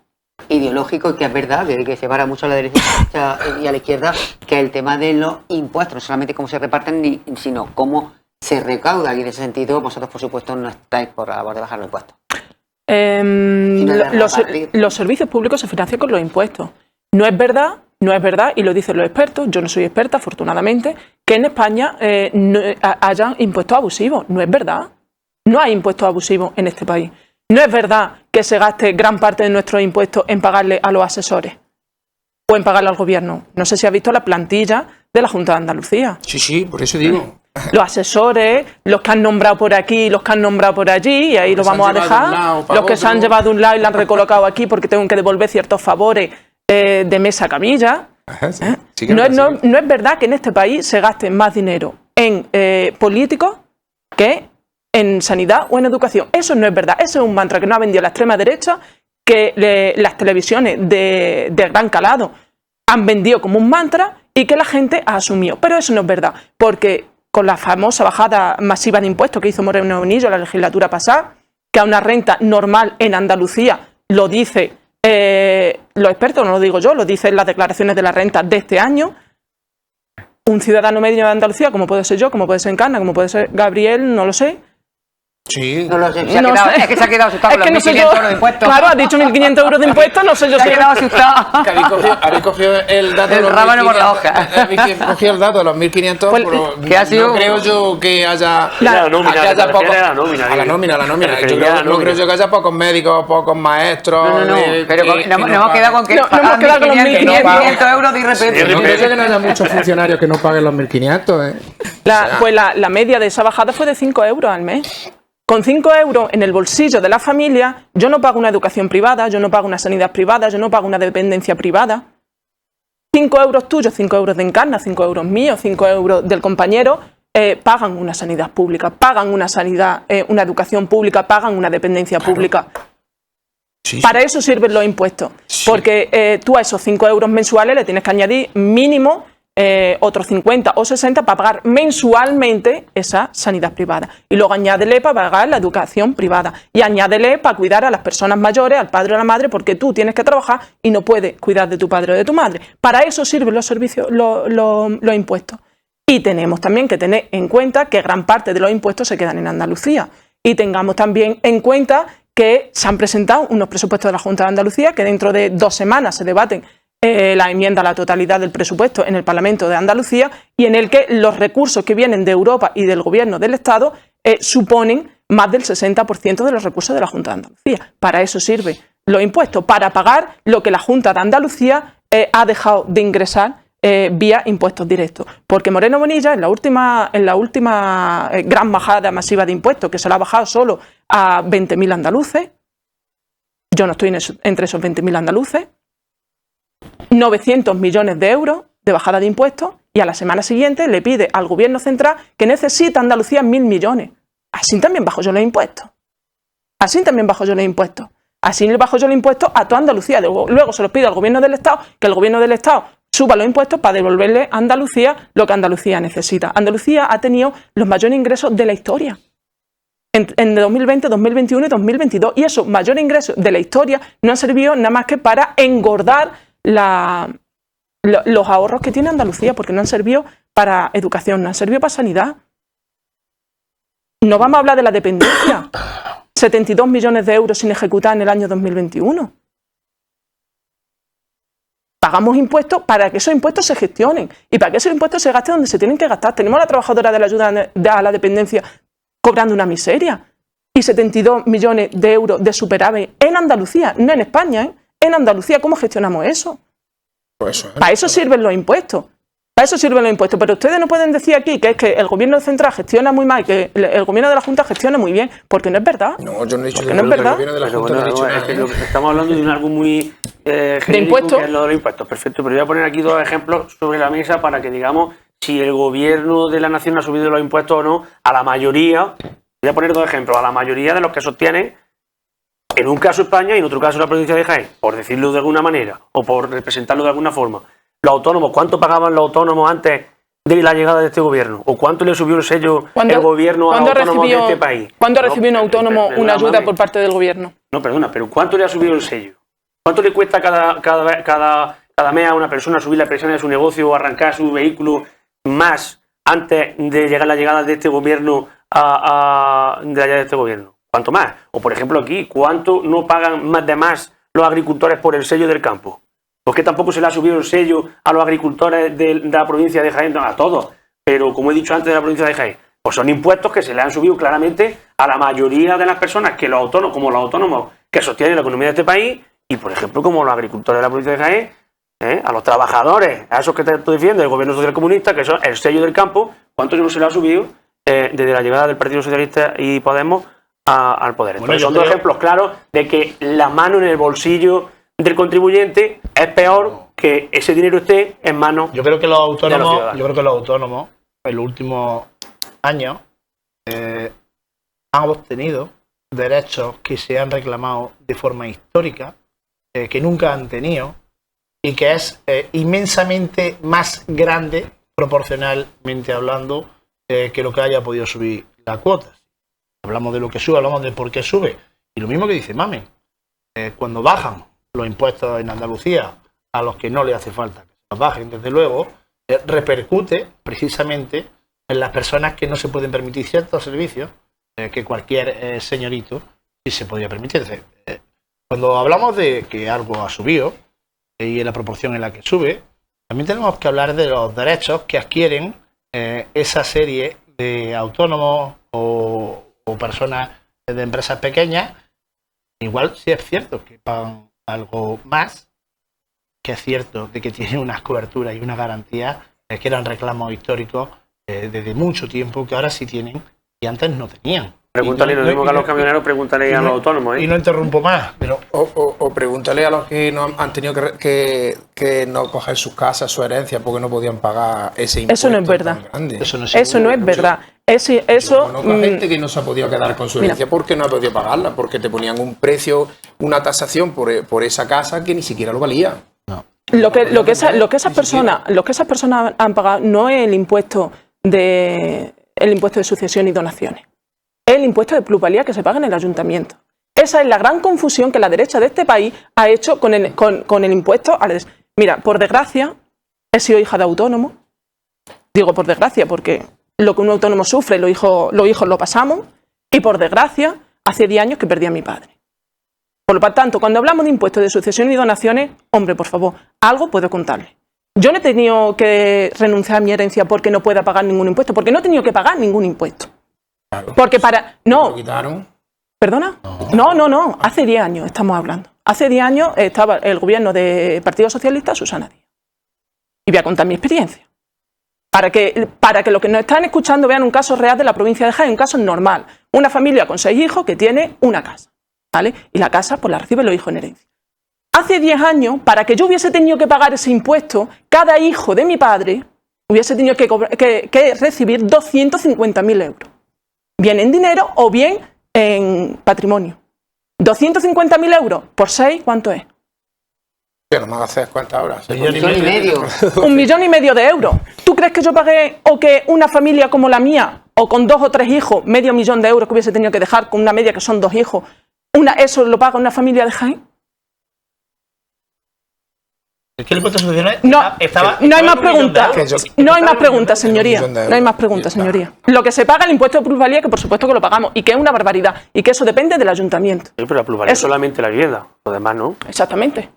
ideológico y que es verdad, que se para mucho a la derecha y a la izquierda, que es el tema de los impuestos, no solamente cómo se reparten, sino cómo se recaudan. Y en ese sentido, vosotros, por supuesto, no estáis por la labor de bajar los impuestos. Los servicios públicos se financian con los impuestos. No es verdad, y lo dicen los expertos, yo no soy experta, afortunadamente, que en España no hayan impuestos abusivos. No es verdad. No hay impuestos abusivos en este país. No es verdad que se gaste gran parte de nuestros impuestos en pagarle a los asesores o en pagarle al gobierno. No sé si has visto la plantilla de la Junta de Andalucía. Sí, por eso digo. Los asesores, los que han nombrado por aquí, los que han nombrado por allí, y ahí lo vamos a dejar. Los que se han llevado de un lado y lo han recolocado aquí porque tengo que devolver ciertos favores de mesa a camilla. Sí, no es verdad que en este país se gaste más dinero en políticos que en sanidad o en educación. Eso no es verdad. Eso es un mantra que nos ha vendido la extrema derecha, que las televisiones de gran calado han vendido como un mantra y que la gente ha asumido. Pero eso no es verdad, porque con la famosa bajada masiva de impuestos que hizo Moreno Bonillo la legislatura pasada, que a una renta normal en Andalucía, lo dice los expertos, no lo digo yo, lo dicen las declaraciones de la renta de este año, un ciudadano medio de Andalucía, como puede ser yo, como puede ser Encarna, como puede ser Gabriel, no lo sé. Sí. No lo sé, es que se ha quedado asustado con los 1.500 euros de impuestos. Claro, ha dicho 1.500 euros de impuestos, no sé yo. Se ha quedado asustado. Que habéis cogido el dato de los 1.500. El rábano por la hoja. Habéis cogido el dato de los 1.500, pues, pero no creo yo que haya... A la nómina. No creo yo que haya pocos médicos, pocos maestros... No, pero nos hemos quedado con que pagan 1.500 euros de IRPF. No creo yo que no haya muchos funcionarios que no paguen los 1.500, Pues la media de esa bajada fue de 5 euros al mes. Con 5 euros en el bolsillo de la familia, yo no pago una educación privada, yo no pago una sanidad privada, yo no pago una dependencia privada. 5 euros tuyos, 5 euros de Encarna, 5 euros míos, 5 euros del compañero, pagan una sanidad pública, pagan una sanidad, una educación pública, pagan una dependencia pública. Sí, para eso sirven los impuestos, porque tú a esos 5 euros mensuales le tienes que añadir mínimo otros 50 o 60 para pagar mensualmente esa sanidad privada. Y luego añádele para pagar la educación privada. Y añádele para cuidar a las personas mayores, al padre o a la madre, porque tú tienes que trabajar y no puedes cuidar de tu padre o de tu madre. Para eso sirven los servicios, los impuestos. Y tenemos también que tener en cuenta que gran parte de los impuestos se quedan en Andalucía. Y tengamos también en cuenta que se han presentado unos presupuestos de la Junta de Andalucía que dentro de 2 semanas se debaten la enmienda a la totalidad del presupuesto en el Parlamento de Andalucía, y en el que los recursos que vienen de Europa y del Gobierno del Estado suponen más del 60% de los recursos de la Junta de Andalucía. Para eso sirven los impuestos, para pagar lo que la Junta de Andalucía ha dejado de ingresar vía impuestos directos. Porque Moreno Bonilla, en la última gran bajada masiva de impuestos, que se lo ha bajado solo a 20.000 andaluces, yo no estoy entre esos 20.000 andaluces, 900 millones de euros de bajada de impuestos, y a la semana siguiente le pide al Gobierno central que necesita Andalucía 1.000 millones. Así también bajo yo los impuestos. Así también bajo yo los impuestos. Así le bajo yo los impuestos a toda Andalucía. Luego se los pido al Gobierno del Estado, que el Gobierno del Estado suba los impuestos para devolverle a Andalucía lo que Andalucía necesita. Andalucía ha tenido los mayores ingresos de la historia en 2020, 2021 y 2022. Y esos mayores ingresos de la historia no han servido nada más que para engordar los ahorros que tiene Andalucía, porque no han servido para educación, no han servido para sanidad. No vamos a hablar de la dependencia. 72 millones de euros sin ejecutar en el año 2021. Pagamos impuestos para que esos impuestos se gestionen y para que esos impuestos se gasten donde se tienen que gastar. Tenemos a la trabajadora de la ayuda a la dependencia cobrando una miseria, y 72 millones de euros de superávit en Andalucía, no en España, en Andalucía. ¿Cómo gestionamos eso? Pues para eso sirven los impuestos. Para eso sirven los impuestos. Pero ustedes no pueden decir aquí que es que el Gobierno central gestiona muy mal y que el Gobierno de la Junta gestiona muy bien, porque no es verdad. No, yo no he dicho que no es verdad. El Gobierno de la Junta no ha dicho nada. Estamos hablando de algo muy genérico, de impuestos. Que es lo de los impuestos. Perfecto, pero voy a poner aquí 2 ejemplos sobre la mesa para que digamos si el Gobierno de la Nación ha subido los impuestos o no a la mayoría. Voy a poner 2 ejemplos. A la mayoría de los que sostienen, en un caso España y en otro caso la provincia de Jaén, por decirlo de alguna manera o por representarlo de alguna forma. Los autónomos, ¿cuánto pagaban los autónomos antes de la llegada de este gobierno? ¿O cuánto le subió el sello el gobierno a los autónomos de este país? ¿Cuándo recibió un autónomo una ayuda por parte del gobierno? No, perdona, pero ¿cuánto le ha subido el sello? ¿Cuánto le cuesta cada mes a una persona subir la presión de su negocio o arrancar su vehículo más antes de llegar la llegada de este gobierno ¿Cuánto más? O por ejemplo aquí, ¿cuánto no pagan más los agricultores por el sello del campo? Porque tampoco se le ha subido el sello a los agricultores de la provincia de Jaén, a todos, pero como he dicho antes, de la provincia de Jaén, pues son impuestos que se le han subido claramente a la mayoría de las personas, que los autónomos que sostienen la economía de este país, y por ejemplo como los agricultores de la provincia de Jaén, a los trabajadores, a esos que tú defiendes, el gobierno social comunista, que son el sello del campo, ¿cuánto no se le ha subido desde la llegada del Partido Socialista y Podemos al poder? Entonces, son 2 ejemplos claros de que la mano en el bolsillo del contribuyente es peor que ese dinero esté en manos de los ciudadanos. Yo creo que los autónomos en los últimos años han obtenido derechos que se han reclamado de forma histórica, que nunca han tenido, y que es inmensamente más grande, proporcionalmente hablando, que lo que haya podido subir la cuota. Hablamos de lo que sube, hablamos de por qué sube. Y lo mismo que dice Mami, cuando bajan los impuestos en Andalucía a los que no le hace falta que se los bajen, desde luego, repercute precisamente en las personas que no se pueden permitir ciertos servicios que cualquier señorito sí se podría permitir. Cuando hablamos de que algo ha subido y en la proporción en la que sube, también tenemos que hablar de los derechos que adquieren esa serie de autónomos o personas de empresas pequeñas. Igual sí es cierto que pagan algo más, que es cierto de que tienen unas coberturas y una garantía que eran reclamos históricos desde mucho tiempo, que ahora sí tienen y antes no tenían. Pregúntale, lo mismo que a los camioneros, pregúntale a los autónomos. Y no interrumpo más, pero... O pregúntale a los que no han tenido que no coger sus casas, su herencia, porque no podían pagar ese impuesto. Eso no es verdad. Eso no es verdad. Conozco a gente que no se ha podido quedar con su herencia porque no ha podido pagarla, porque te ponían un precio, una tasación por esa casa que ni siquiera lo valía. No. Lo que esas personas han pagado no es el impuesto de sucesión y donaciones. Es el impuesto de plusvalía que se paga en el ayuntamiento. Esa es la gran confusión que la derecha de este país ha hecho con el impuesto. Mira, por desgracia, he sido hija de autónomo. Digo por desgracia porque lo que un autónomo sufre, los hijos lo pasamos. Y por desgracia, hace 10 años que perdí a mi padre. Por lo tanto, cuando hablamos de impuestos de sucesión y donaciones, hombre, por favor, algo puedo contarle. Yo no he tenido que renunciar a mi herencia porque no pueda pagar ningún impuesto, porque no he tenido que pagar ningún impuesto. Porque no. ¿Lo quitaron? ¿Perdona? No. Hace 10 años estamos hablando. Hace 10 años estaba el gobierno del Partido Socialista, Susana Díaz. Y voy a contar mi experiencia. Para que los que nos están escuchando vean un caso real de la provincia de Jaén, un caso normal. Una familia con 6 hijos que tiene una casa, ¿vale? Y la casa pues la reciben los hijos en herencia. Hace 10 años, para que yo hubiese tenido que pagar ese impuesto, cada hijo de mi padre hubiese tenido que recibir 250.000 euros. Bien en dinero o bien en patrimonio. 250.000 euros por 6, ¿cuánto es? Pero no haces cuántas horas. 1,5 millones. 1,5 millones de euros. ¿Tú crees que yo pagué o que una familia como la mía, o con 2 o 3 hijos, 500.000 de euros que hubiese tenido que dejar con una media que son 2 hijos, eso lo paga una familia de Jaén? Es que el impuesto social no hay más preguntas. No hay más preguntas, señoría. No hay más preguntas, señoría. Lo que se paga el impuesto de plusvalía, que por supuesto que lo pagamos, y que es una barbaridad, y que eso depende del ayuntamiento. Sí, pero la plusvalía es solamente la vivienda, lo demás no. Exactamente.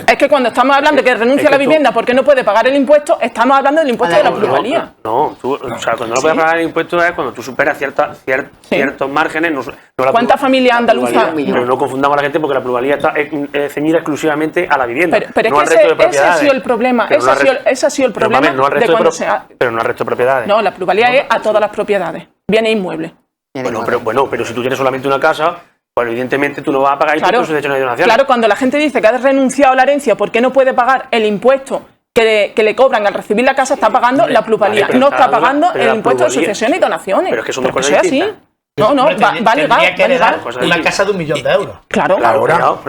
Es que cuando estamos hablando de que renuncia a la vivienda porque no puede pagar el impuesto, estamos hablando del impuesto de la plusvalía. No, cuando no puedes pagar el impuesto es cuando tú superas ciertos márgenes. ¿Cuántas familias andaluzas? Pero no confundamos a la gente porque la plusvalía está ceñida exclusivamente a la vivienda. Pero no es que ese ha sido el problema. Ese ha sido el problema de cuando se ha... Pero no al resto de propiedades. No, la plusvalía es a todas las propiedades, bienes inmuebles. Pero si tú tienes solamente una casa... Pues evidentemente tú no vas a pagar impuestos de sucesión y donación. Claro, cuando la gente dice que ha renunciado a la herencia porque no puede pagar el impuesto que le cobran al recibir la casa, está pagando la plusvalía, no está pagando el impuesto de sucesión y donaciones. Pero es que son dos cosas distintas. No, va legal. Una casa de 1 millón de euros. Claro.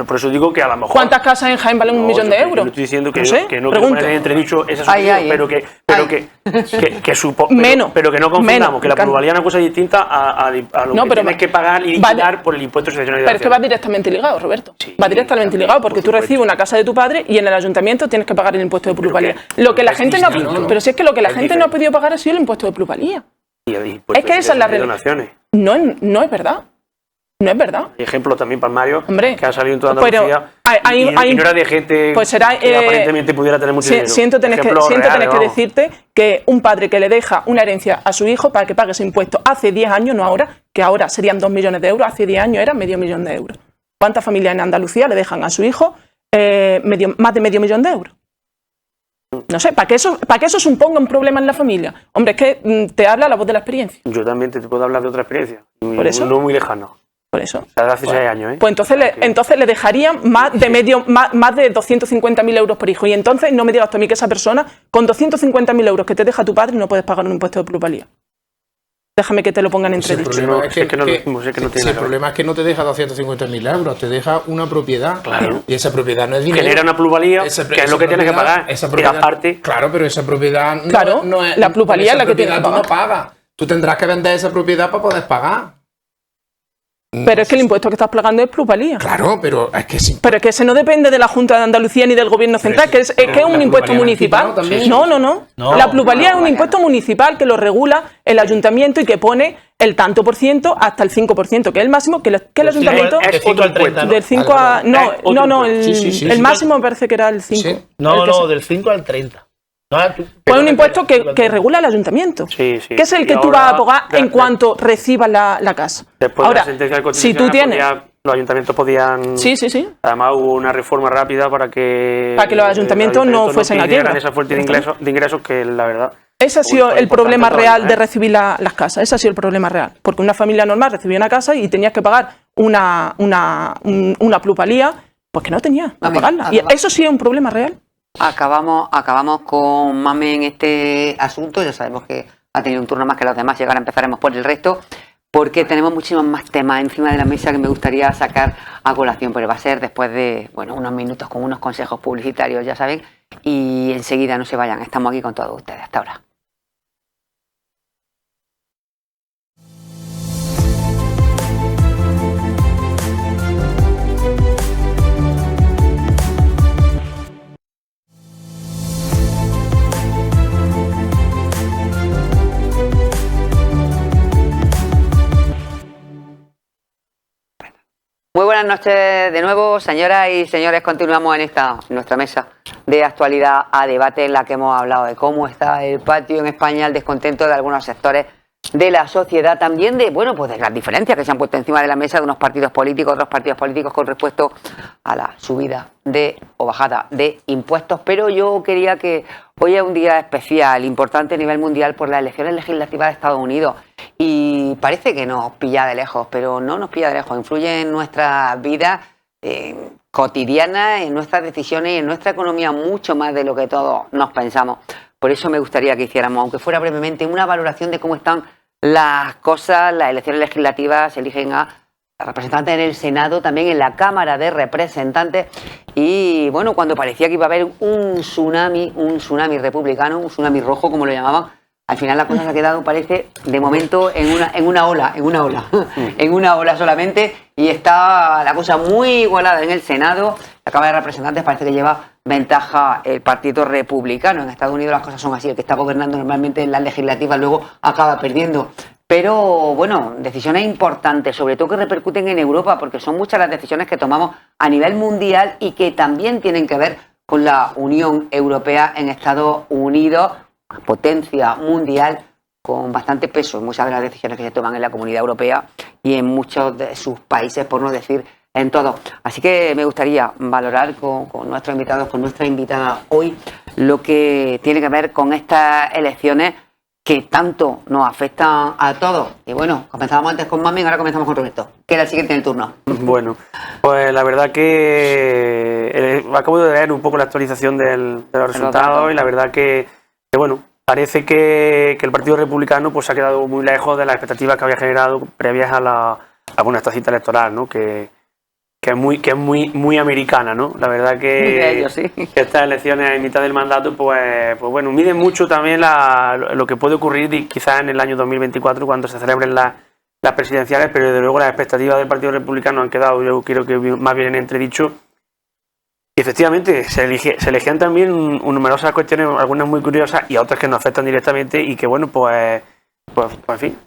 Por eso digo que a lo mejor... ¿Cuántas casas en Jaén valen 1 millón de euros? Yo estoy diciendo que no quiero poner en entredicho esa solución, pero que no confundamos que la plusvalía es una cosa distinta a lo que tienes que pagar y liquidar por el impuesto de sucesión y donación. Pero es que va directamente ligado, Roberto. Va directamente ligado porque tú recibes una casa de tu padre y en el ayuntamiento tienes que pagar el impuesto de plusvalía. Lo que la gente no ha podido... Pero si es que lo que la gente no ha podido pagar ha sido el impuesto de plusvalía. Es que esa es la realidad. No es verdad. No es verdad. Hay ejemplos también palmarios que han salido en toda Andalucía y no era de gente que aparentemente pudiera tener mucho dinero. Siento tener que decirte que un padre que le deja una herencia a su hijo para que pague ese impuesto hace 10 años, no ahora, que ahora serían 2 millones de euros, hace 10 años era 500.000 de euros. ¿Cuántas familias en Andalucía le dejan a su hijo más de 500.000 de euros? No sé, para que eso suponga un problema en la familia. Hombre, es que te habla la voz de la experiencia. Yo también te puedo hablar de otra experiencia. ¿Por eso? No muy lejano. Por eso. Hace 6 años, ¿eh? Pues entonces le dejarían más de 250.000 euros por hijo. Y entonces no me digas tú a mí que esa persona, con 250.000 euros que te deja tu padre, no puedes pagar un impuesto de plusvalía. Déjame que te lo pongan entre dicho. El problema es que no te deja 250.000 euros, te deja una propiedad. Claro. Y esa propiedad no es dinero. Genera una plusvalía, que es lo que tienes que pagar. Y aparte, claro, pero esa propiedad no es... La plusvalía es la que tienes que pagar. Tú no pagas. Tú tendrás que vender esa propiedad para poder pagar. Pero es que el impuesto que estás pagando es plusvalía. Claro, pero es que sí. Pero es que ese no depende de la Junta de Andalucía ni del Gobierno central, que es un impuesto municipal. No. La plusvalía es un impuesto municipal que lo regula el ayuntamiento y que pone el tanto por ciento hasta el 5%, que es el máximo que el ayuntamiento... Es 5 al 30, del 5 a... No, el máximo me parece que era el 5. Sí. No, del 5 al 30. Pues un impuesto que regula el ayuntamiento, que es el que tú vas a pagar en cuanto recibas la casa. Después de la sentencia del Constitucional, si tú tienes... los ayuntamientos podían... Sí. Además hubo una reforma rápida para que los ayuntamientos no fuesen aquí. esa fuente de ingresos que la verdad Ese ha sido el problema real de recibir las casas. Ese ha sido el problema real. Porque una familia normal recibía una casa y tenías que pagar una plusvalía, pues que no tenías para pagarla. Y eso sí es un problema real. Acabamos con Mame en este asunto. Ya sabemos que ha tenido un turno más que los demás y ahora empezaremos por el resto, porque tenemos muchísimos más temas encima de la mesa que me gustaría sacar a colación, pero va a ser después de unos minutos con unos consejos publicitarios, ya saben, y enseguida no se vayan, estamos aquí con todos ustedes. Hasta ahora. Muy buenas noches de nuevo, señoras y señores. Continuamos en nuestra mesa de actualidad a debate, en la que hemos hablado de cómo está el patio en España, el descontento de algunos sectores de la sociedad, también de de las diferencias que se han puesto encima de la mesa de unos partidos políticos, otros partidos políticos con respecto a la subida o bajada de impuestos. Pero yo quería que hoy es un día especial, importante a nivel mundial por las elecciones legislativas de Estados Unidos. Y parece que nos pilla de lejos, pero no nos pilla de lejos. Influye en nuestra vida cotidiana, en nuestras decisiones y en nuestra economía mucho más de lo que todos nos pensamos. Por eso me gustaría que hiciéramos, aunque fuera brevemente, una valoración de cómo están las cosas. Las elecciones legislativas se eligen a representantes en el Senado, también en la Cámara de Representantes. Y bueno, cuando parecía que iba a haber un tsunami republicano, un tsunami rojo, como lo llamaban, al final la cosa se ha quedado, parece, de momento en una ola solamente, y está la cosa muy igualada en el Senado. La Cámara de Representantes parece que lleva ventaja el Partido Republicano. En Estados Unidos las cosas son así, el que está gobernando normalmente en las legislativas luego acaba perdiendo. Pero bueno, decisiones importantes, sobre todo que repercuten en Europa, porque son muchas las decisiones que tomamos a nivel mundial y que también tienen que ver con la Unión Europea en Estados Unidos, potencia mundial con bastante peso en muchas de las decisiones que se toman en la Comunidad Europea y en muchos de sus países, por no decir en todos. Así que me gustaría valorar con nuestros invitados, con nuestra invitada hoy, lo que tiene que ver con estas elecciones que tanto nos afectan a todos. Y bueno, comenzábamos antes con Mami, ahora comenzamos con Roberto, que era el siguiente en el turno. Bueno, pues la verdad que acabo de leer un poco la actualización de los resultados y la verdad que bueno, parece que el Partido Republicano pues se ha quedado muy lejos de las expectativas que había generado previas a esta cita electoral, ¿no? Que es muy americana, ¿no? La verdad que estas elecciones en mitad del mandato, pues bueno, miden mucho también lo que puede ocurrir quizás en el año 2024 cuando se celebren las presidenciales, pero desde luego las expectativas del Partido Republicano han quedado, yo creo que más bien en entredicho. Y efectivamente, se elegían también numerosas cuestiones, algunas muy curiosas y otras que nos afectan directamente y que bueno, pues en fin.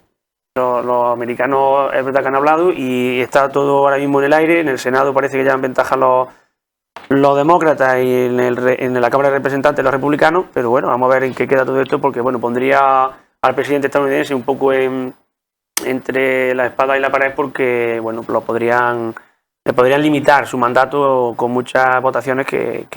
Los americanos es verdad que han hablado y está todo ahora mismo en el aire. En el Senado parece que llevan ventaja los demócratas y en la Cámara de Representantes los republicanos, pero bueno, vamos a ver en qué queda todo esto, porque bueno, pondría al presidente estadounidense un poco entre la espada y la pared, porque bueno, le podrían limitar su mandato con muchas votaciones que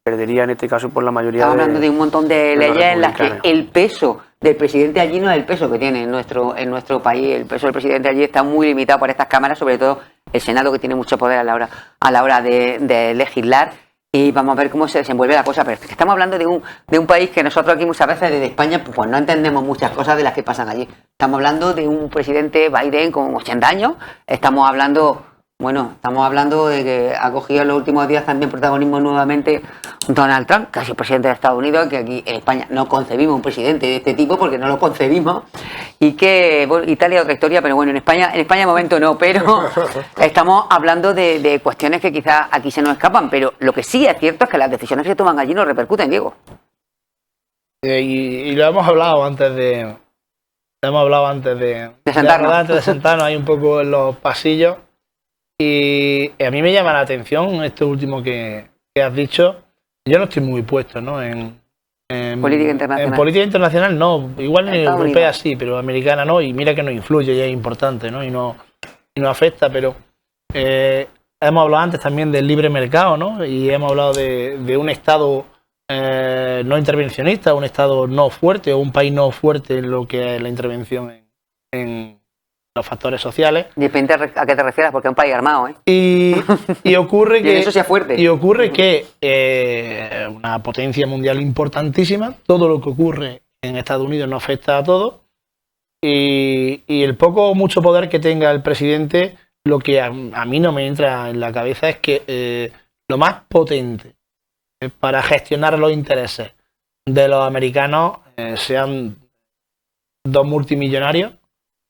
perdería en este caso por la mayoría. Estamos hablando de un montón de leyes en las que el peso del presidente allí no es el peso que tiene en nuestro país. El peso del presidente allí está muy limitado por estas cámaras, sobre todo el Senado, que tiene mucho poder a la hora de legislar. Y vamos a ver cómo se desenvuelve la cosa. Pero es que estamos hablando de un país que nosotros aquí muchas veces desde España pues no entendemos muchas cosas de las que pasan allí. Estamos hablando de un presidente Biden con 80 años. Estamos hablando de que ha cogido en los últimos días también protagonismo nuevamente Donald Trump, casi el presidente de Estados Unidos, que aquí en España no concebimos un presidente de este tipo porque no lo concebimos, y que Italia es otra historia, pero bueno, en España de momento no, pero estamos hablando de cuestiones que quizás aquí se nos escapan, pero lo que sí es cierto es que las decisiones que se toman allí no repercuten, Diego. Y lo hemos hablado antes de sentarnos ahí un poco en los pasillos. Y a mí me llama la atención esto último que has dicho. Yo no estoy muy puesto, ¿no? En política internacional. En política internacional no, igual en europea sí, pero americana no. Y mira que nos influye y es importante, ¿no? Y no afecta, pero hemos hablado antes también del libre mercado, ¿no? Y hemos hablado de un Estado no intervencionista, un Estado no fuerte o un país no fuerte en lo que es la intervención en los factores sociales. Depende a qué te refieras, porque es un país armado, ¿eh? Y ocurre que... eso sea fuerte. Y ocurre que una potencia mundial importantísima, todo lo que ocurre en Estados Unidos nos afecta a todos, y el poco o mucho poder que tenga el presidente, lo que a mí no me entra en la cabeza es que lo más potente para gestionar los intereses de los americanos sean dos multimillonarios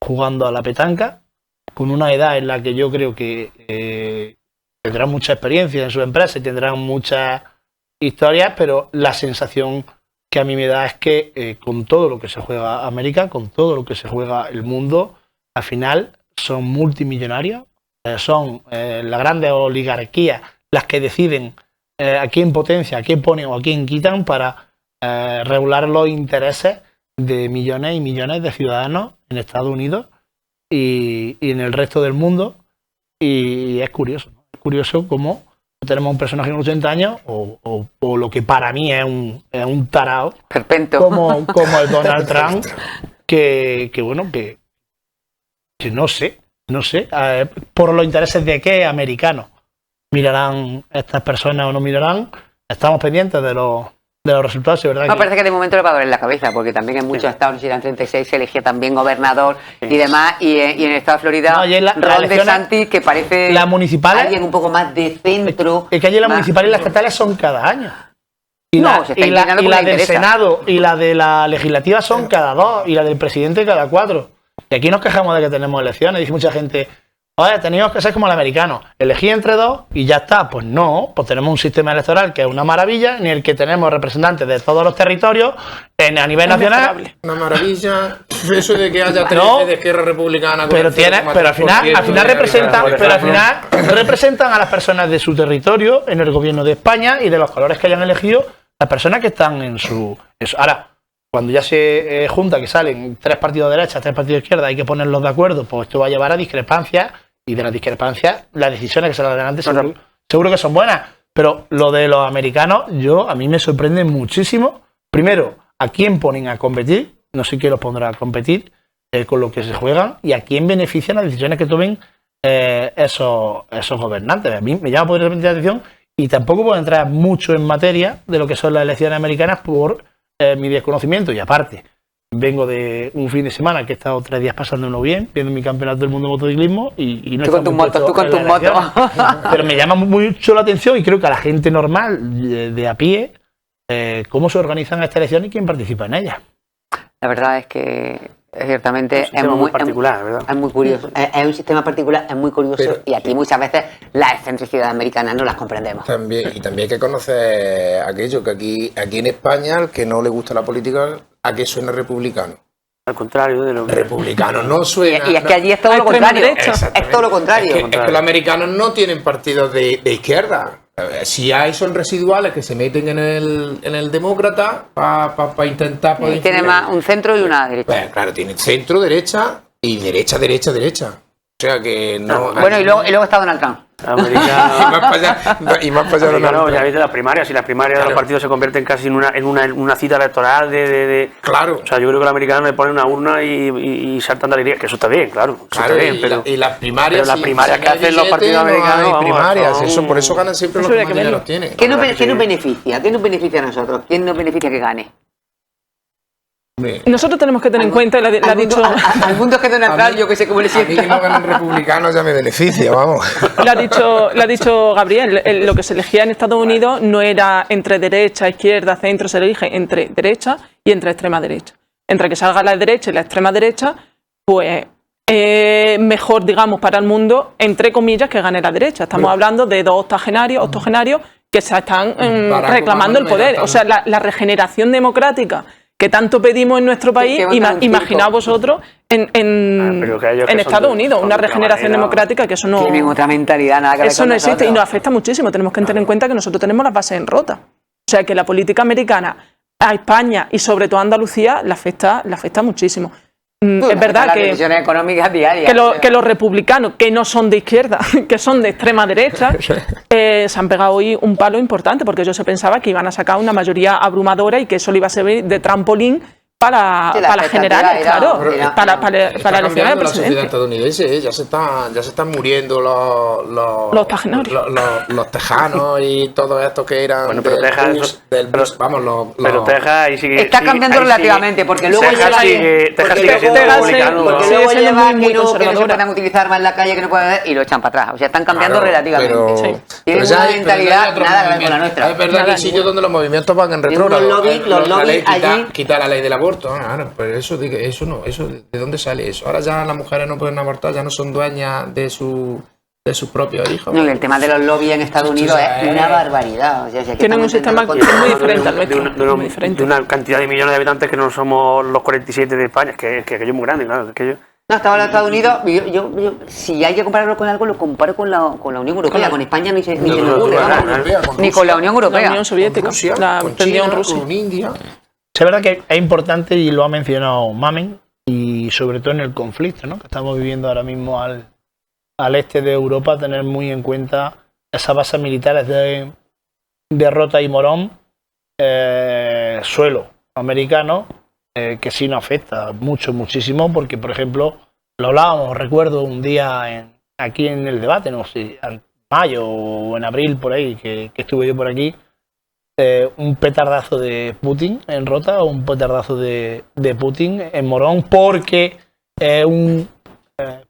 jugando a la petanca, con una edad en la que yo creo que tendrán mucha experiencia en su empresa y tendrán muchas historias, pero la sensación que a mí me da es que con todo lo que se juega América, con todo lo que se juega el mundo, al final son multimillonarios, son las grandes oligarquías las que deciden a quién potencia, a quién ponen o a quién quitan para regular los intereses de millones y millones de ciudadanos en Estados Unidos y en el resto del mundo. Y es curioso, ¿no? Es curioso cómo tenemos un personaje de 80 años o lo que para mí es un tarao como el Donald Trump que no sé por los intereses de qué americanos mirarán estas personas o no mirarán. Estamos pendientes de los resultados, ¿verdad? No, parece que de momento le va a doler la cabeza, porque también en muchos estados, si eran 36, se elegía también gobernador y demás, y en el estado de Florida, Ron DeSantis, que parece las municipales, alguien un poco más de centro. Es que allí las municipales y las estatales son cada año. Y la del Senado y la de la legislativa son cada 2, y la del presidente cada 4. Y aquí nos quejamos de que tenemos elecciones, dice mucha gente, oye, teníamos que ser como el americano, elegí entre 2 y ya está. Pues no, pues tenemos un sistema electoral que es una maravilla, en el que tenemos representantes de todos los territorios a nivel nacional. Una maravilla, eso de que haya 3 de izquierda republicana. Pero al final representan a las personas de su territorio en el gobierno de España y de los colores que hayan elegido las personas que están en su... Ahora, cuando ya se junta que salen 3 partidos de derecha, 3 partidos de izquierda, hay que ponerlos de acuerdo, pues esto va a llevar a discrepancias, y de las discrepancias las decisiones que se dan adelante seguro que son buenas. Pero lo de los americanos, a mí me sorprende muchísimo. Primero, a quién ponen a competir, no sé quién los pondrá a competir con lo que se juegan, y a quién benefician las decisiones que tomen esos gobernantes. A mí me llama poderosamente la atención, y tampoco puedo entrar mucho en materia de lo que son las elecciones americanas por mi desconocimiento, y aparte vengo de un fin de semana que he estado 3 días pasándolo bien, viendo mi campeonato del mundo de motociclismo y no tú con tus motos. Pero me llama mucho la atención, y creo que a la gente normal de a pie cómo se organizan estas elecciones y quién participa en ellas. La verdad es que ciertamente es muy particular, ¿verdad? Es muy curioso. Es un sistema particular, es muy curioso, y aquí muchas veces las excentricidades americanas no las comprendemos. También hay que conocer aquello, que aquí en España, al que no le gusta la política, ¿a qué suena republicano? Al contrario de lo que... Republicano no suena... Y es que allí es todo lo contrario. Es todo lo contrario. Es que los americanos no tienen partidos de izquierda. Si hay, son residuales que se meten en el demócrata para intentar... Tiene más un centro y una derecha. Pues, claro, tiene centro, derecha y derecha. O sea que no... Bueno, y luego está Donald Trump. y más para allá no, ya viste las primarias, y las primarias de los partidos se convierten casi en una cita electoral Claro. O sea, yo creo que los americanos le ponen una urna y saltan de alegría, que eso está bien, claro. Claro, está bien, pero las primarias... Pero las primarias que hacen los partidos americanos... primarias, por eso ganan siempre los que más dinero tienen. ¿Qué nos beneficia? ¿Qué nos beneficia a nosotros? ¿Quién nos beneficia que gane? Nosotros tenemos que tener en cuenta, le ha dicho... Al mundo que Donald Trump, yo que sé cómo le sienta. A mí que no ganen republicanos ya me beneficia, vamos. Le ha dicho Gabriel, lo que se elegía en Estados Unidos no era entre derecha, izquierda, centro, se elige entre derecha y entre extrema derecha. Entre que salga la derecha y la extrema derecha, pues mejor, digamos, para el mundo, entre comillas, que gane la derecha. Estamos hablando de 2 octogenarios que se están reclamando el poder. O sea, la regeneración democrática que tanto pedimos en nuestro país, imaginaos vosotros en Estados Unidos, una regeneración democrática, que eso no... Tienen otra mentalidad, nada que ver. Eso no existe y nos afecta muchísimo. Tenemos que tener en cuenta que nosotros tenemos las bases en rota. O sea, que la política americana a España y sobre todo a Andalucía le afecta muchísimo. es verdad las decisiones económicas diarias. que los republicanos, que no son de izquierda, que son de extrema derecha, se han pegado hoy un palo importante, porque ellos se pensaba que iban a sacar una mayoría abrumadora y que eso le iba a servir de trampolín para las generales, claro, para las elecciones de la sociedad estadounidense, ya se están muriendo los tejanos y todo esto que eran bueno, pero Texas, pero Texas ahí sigue, está cambiando relativamente, porque luego Texas sigue siendo republicano, porque luego lleva que no se puedan utilizar más en la calle, que no pueden ver, y lo echan para atrás. O sea, están cambiando relativamente. Tienen una mentalidad nada que ver con la nuestra. Es verdad que hay sitios donde los movimientos van en retrógrado. Los lobbies allí quita la ley del aborto. Claro, pero eso ¿de dónde sale eso? Ahora ya las mujeres no pueden abortar, ya no son dueñas de sus propios hijos. No, el tema de los lobbies en Estados Unidos es una barbaridad. O sea, tienen un sistema muy diferente al nuestro. De una cantidad de millones de habitantes que no somos los 47 de España, que aquello es muy grande, claro. No, hasta ahora Estados Unidos, yo, si hay que compararlo con algo, lo comparo con la Unión Europea. Con España ni se me ocurre, ni con la Unión Europea. La Unión Soviética, con China, con India. Es verdad que es importante, y lo ha mencionado Mamen, y sobre todo en el conflicto, ¿no?, que estamos viviendo ahora mismo al este de Europa, tener muy en cuenta esas bases militares de Rota y Morón, suelo americano, que sí nos afecta muchísimo, porque, por ejemplo, lo hablábamos, recuerdo un día aquí en el debate, no sé, en mayo o en abril, por ahí, que estuve yo por aquí, un petardazo de Putin en Rota o un petardazo de Putin en Morón, porque un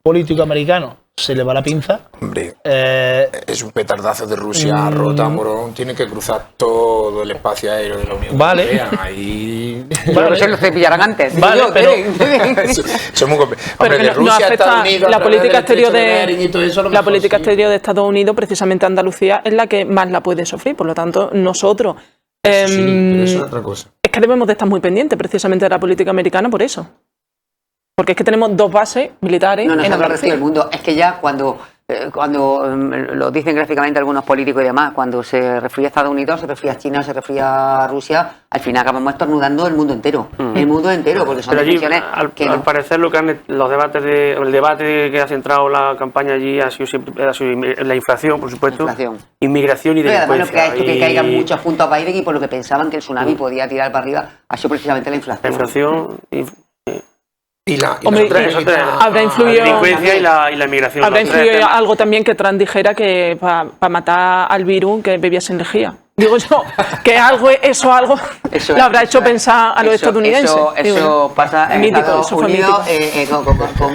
político americano se le va la pinza. Hombre, es un petardazo de Rusia a Rota, Morón, tiene que cruzar todo el espacio aéreo de la Unión Europea. Ahí... Bueno, se lo cepillarán antes. Vale, pero... Hombre, de Rusia a Estados Unidos, la política exterior de Estados Unidos, precisamente Andalucía, es la que más la puede sufrir. Por lo tanto, nosotros... sí, pero eso es otra cosa. Es que debemos de estar muy pendientes precisamente de la política americana por eso. Porque es que tenemos 2 bases militares en Andalucía. el resto del mundo. Es que ya cuando lo dicen gráficamente algunos políticos y demás, cuando se refiere a Estados Unidos, se refiere a China, se refiere a Rusia, al final acabamos estornudando el mundo entero. El mundo entero, porque son decisiones que... Al parecer el debate que ha centrado la campaña allí ha sido siempre la inflación, por supuesto, inmigración y delincuencia. Además, lo que ha hecho que caigan muchos puntos a Biden, y por lo que pensaban que el tsunami podía tirar para arriba, ha sido precisamente la inflación. La inflación... habrá influido la delincuencia y la inmigración. Habrá influido algo también que Trump dijera que para matar al virus que bebía sin lejía. Digo yo, que eso lo habrá hecho pensar a los estadounidenses. Eso pasa en Estados Unidos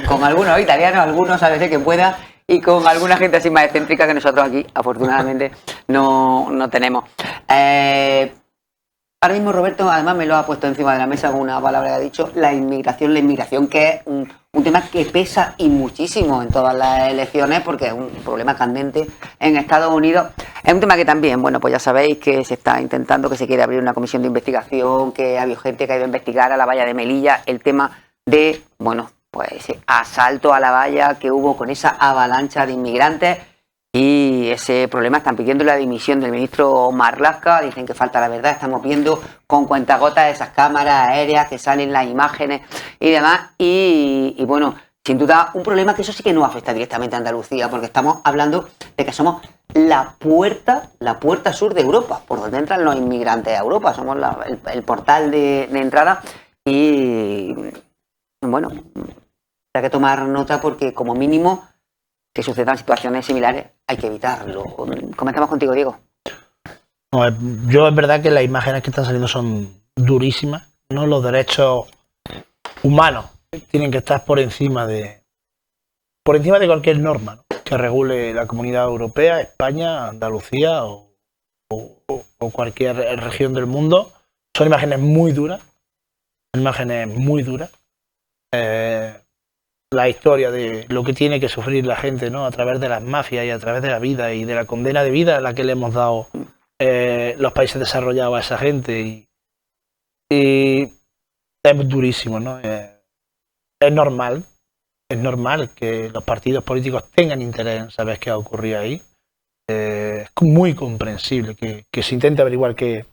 con algunos italianos, algunos a veces que pueda, y con alguna gente así más excéntrica que nosotros aquí, afortunadamente, no tenemos. Ahora mismo Roberto además me lo ha puesto encima de la mesa con una palabra que ha dicho, la inmigración, que es un tema que pesa y muchísimo en todas las elecciones, porque es un problema candente en Estados Unidos. Es un tema que también, bueno, pues ya sabéis que se está intentando, que se quiere abrir una comisión de investigación, que ha habido gente que ha ido a investigar a la valla de Melilla el tema de, bueno, pues ese asalto a la valla que hubo con esa avalancha de inmigrantes. Y ese problema, están pidiendo la dimisión del ministro Marlaska, dicen que falta la verdad, estamos viendo con cuentagotas esas cámaras aéreas que salen las imágenes y demás, y bueno, sin duda un problema que eso sí que no afecta directamente a Andalucía, porque estamos hablando de que somos la puerta sur de Europa, por donde entran los inmigrantes a Europa, somos el portal de entrada, y bueno, hay que tomar nota porque como mínimo que sucedan situaciones similares hay que evitarlo. Comentamos contigo, Diego. No, yo es verdad que las imágenes que están saliendo son durísimas, ¿no? Los derechos humanos tienen que estar por encima de cualquier norma, ¿no?, que regule la Comunidad Europea, España, Andalucía o cualquier región del mundo. Son imágenes muy duras, la historia de lo que tiene que sufrir la gente, ¿no?, a través de las mafias y a través de la vida y de la condena de vida a la que le hemos dado los países desarrollados a esa gente, y es durísimo, ¿no? Es normal que los partidos políticos tengan interés en saber qué ha ocurrido ahí. Es muy comprensible que se intente averiguar qué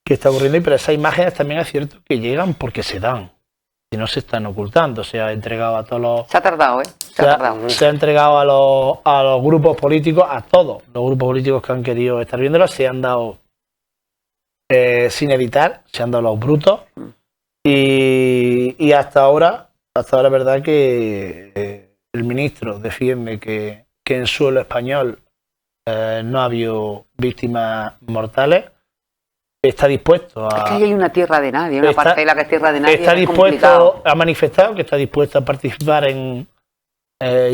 está ocurriendo, pero esas imágenes también es cierto que llegan porque se dan. y no se están ocultando. Se ha entregado a todos los... Se ha tardado, ¿eh? Se ha entregado a los grupos políticos, a todos los grupos políticos que han querido estar viéndolo, se han dado sin editar, se han dado los brutos. Y hasta ahora es verdad que el ministro defiende que en suelo español no ha habido víctimas mortales. Está dispuesto a... Es que hay una tierra de nadie, una parcela que es tierra de nadie. Está dispuesto, ha manifestado que está dispuesto a participar y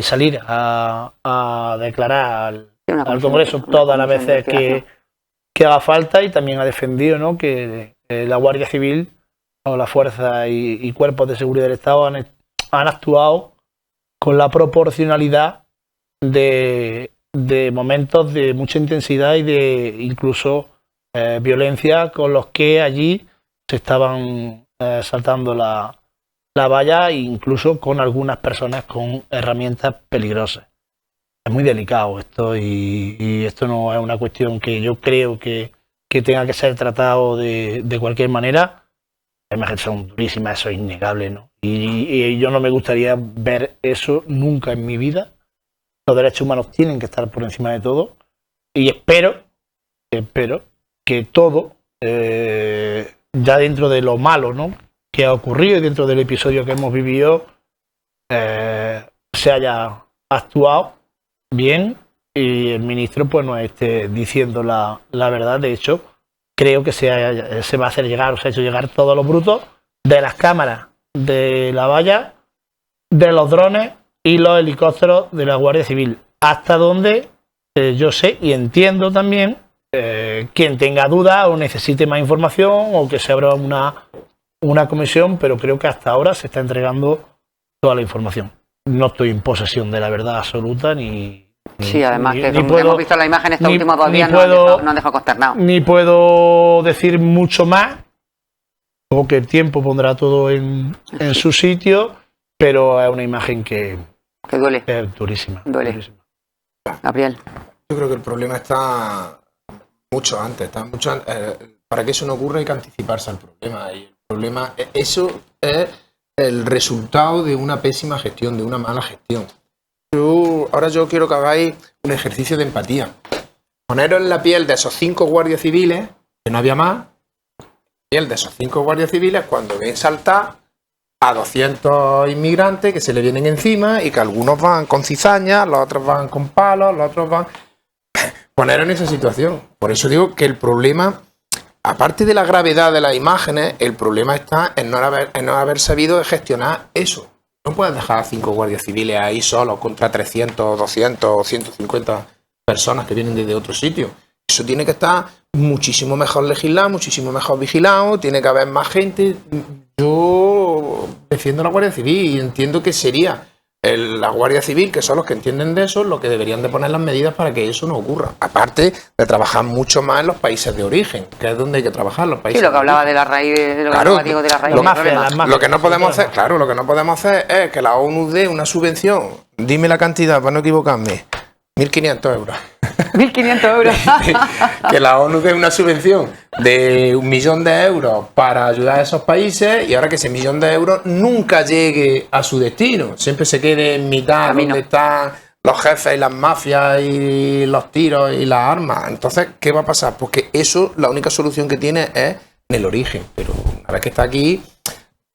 salir a declarar al Congreso todas las veces que haga falta, y también ha defendido, ¿no?, que la Guardia Civil o las fuerzas y cuerpos de seguridad del Estado han actuado con la proporcionalidad de momentos de mucha intensidad y de incluso violencia con los que allí se estaban saltando la valla, e incluso con algunas personas con herramientas peligrosas. Es muy delicado esto, y esto no es una cuestión que yo creo que tenga que ser tratado de cualquier manera. Las imágenes son durísimas, eso es innegable, ¿no? Y yo no me gustaría ver eso nunca en mi vida. Los derechos humanos tienen que estar por encima de todo, y espero que todo, ya dentro de lo malo, ¿no?, que ha ocurrido y dentro del episodio que hemos vivido, se haya actuado bien y el ministro pues nos esté diciendo la verdad. De hecho, creo que se va a hacer llegar, o se ha hecho llegar todos los brutos de las cámaras de la valla, de los drones y los helicópteros de la Guardia Civil, hasta donde yo sé y entiendo también. Quien tenga dudas o necesite más información, o que se abra una comisión, pero creo que hasta ahora se está entregando toda la información. No estoy en posesión de la verdad absoluta, sí, además que hemos visto la imagen estos últimos 2 días, no han dejado consternado. Ni puedo decir mucho más, o que el tiempo pondrá todo en su sitio, pero es una imagen que duele. Es durísima. Duele. Durísima. Gabriel. Yo creo que el problema está mucho antes. Para que eso no ocurra hay que anticiparse al problema. Y el problema, eso es el resultado de una pésima gestión, de una mala gestión. Ahora yo quiero que hagáis un ejercicio de empatía. Poneros en la piel de esos 5 guardias civiles, que no había más, piel de esos 5 guardias civiles cuando ven saltar a 200 inmigrantes que se le vienen encima, y que algunos van con cizañas, los otros van con palos, los otros van... Poneros en esa situación. Por eso digo que el problema, aparte de la gravedad de las imágenes, el problema está en no haber sabido gestionar eso. No puedes dejar a 5 guardias civiles ahí solos contra 300, 200 o 150 personas que vienen desde otro sitio. Eso tiene que estar muchísimo mejor legislado, muchísimo mejor vigilado, tiene que haber más gente. Yo defiendo a la Guardia Civil y entiendo que sería la Guardia Civil, que son los que entienden de eso, los que deberían de poner las medidas para que eso no ocurra. Aparte de trabajar mucho más en los países de origen, que es donde hay que trabajar, los países. Sí, lo que hablaba de la raíz, de lo que hablaba Diego de la raíz. Lo que no podemos hacer, claro, lo que no podemos hacer es que la ONU dé una subvención. Dime la cantidad para no equivocarme. 1.500 euros. 1.500 euros. Que la ONU dé una subvención de 1 millón de euros para ayudar a esos países, y ahora que ese 1 millón de euros nunca llegue a su destino, siempre se quede en mitad donde están los jefes y las mafias y los tiros y las armas. Entonces, ¿qué va a pasar? Porque eso, la única solución que tiene es en el origen. Pero una vez que está aquí,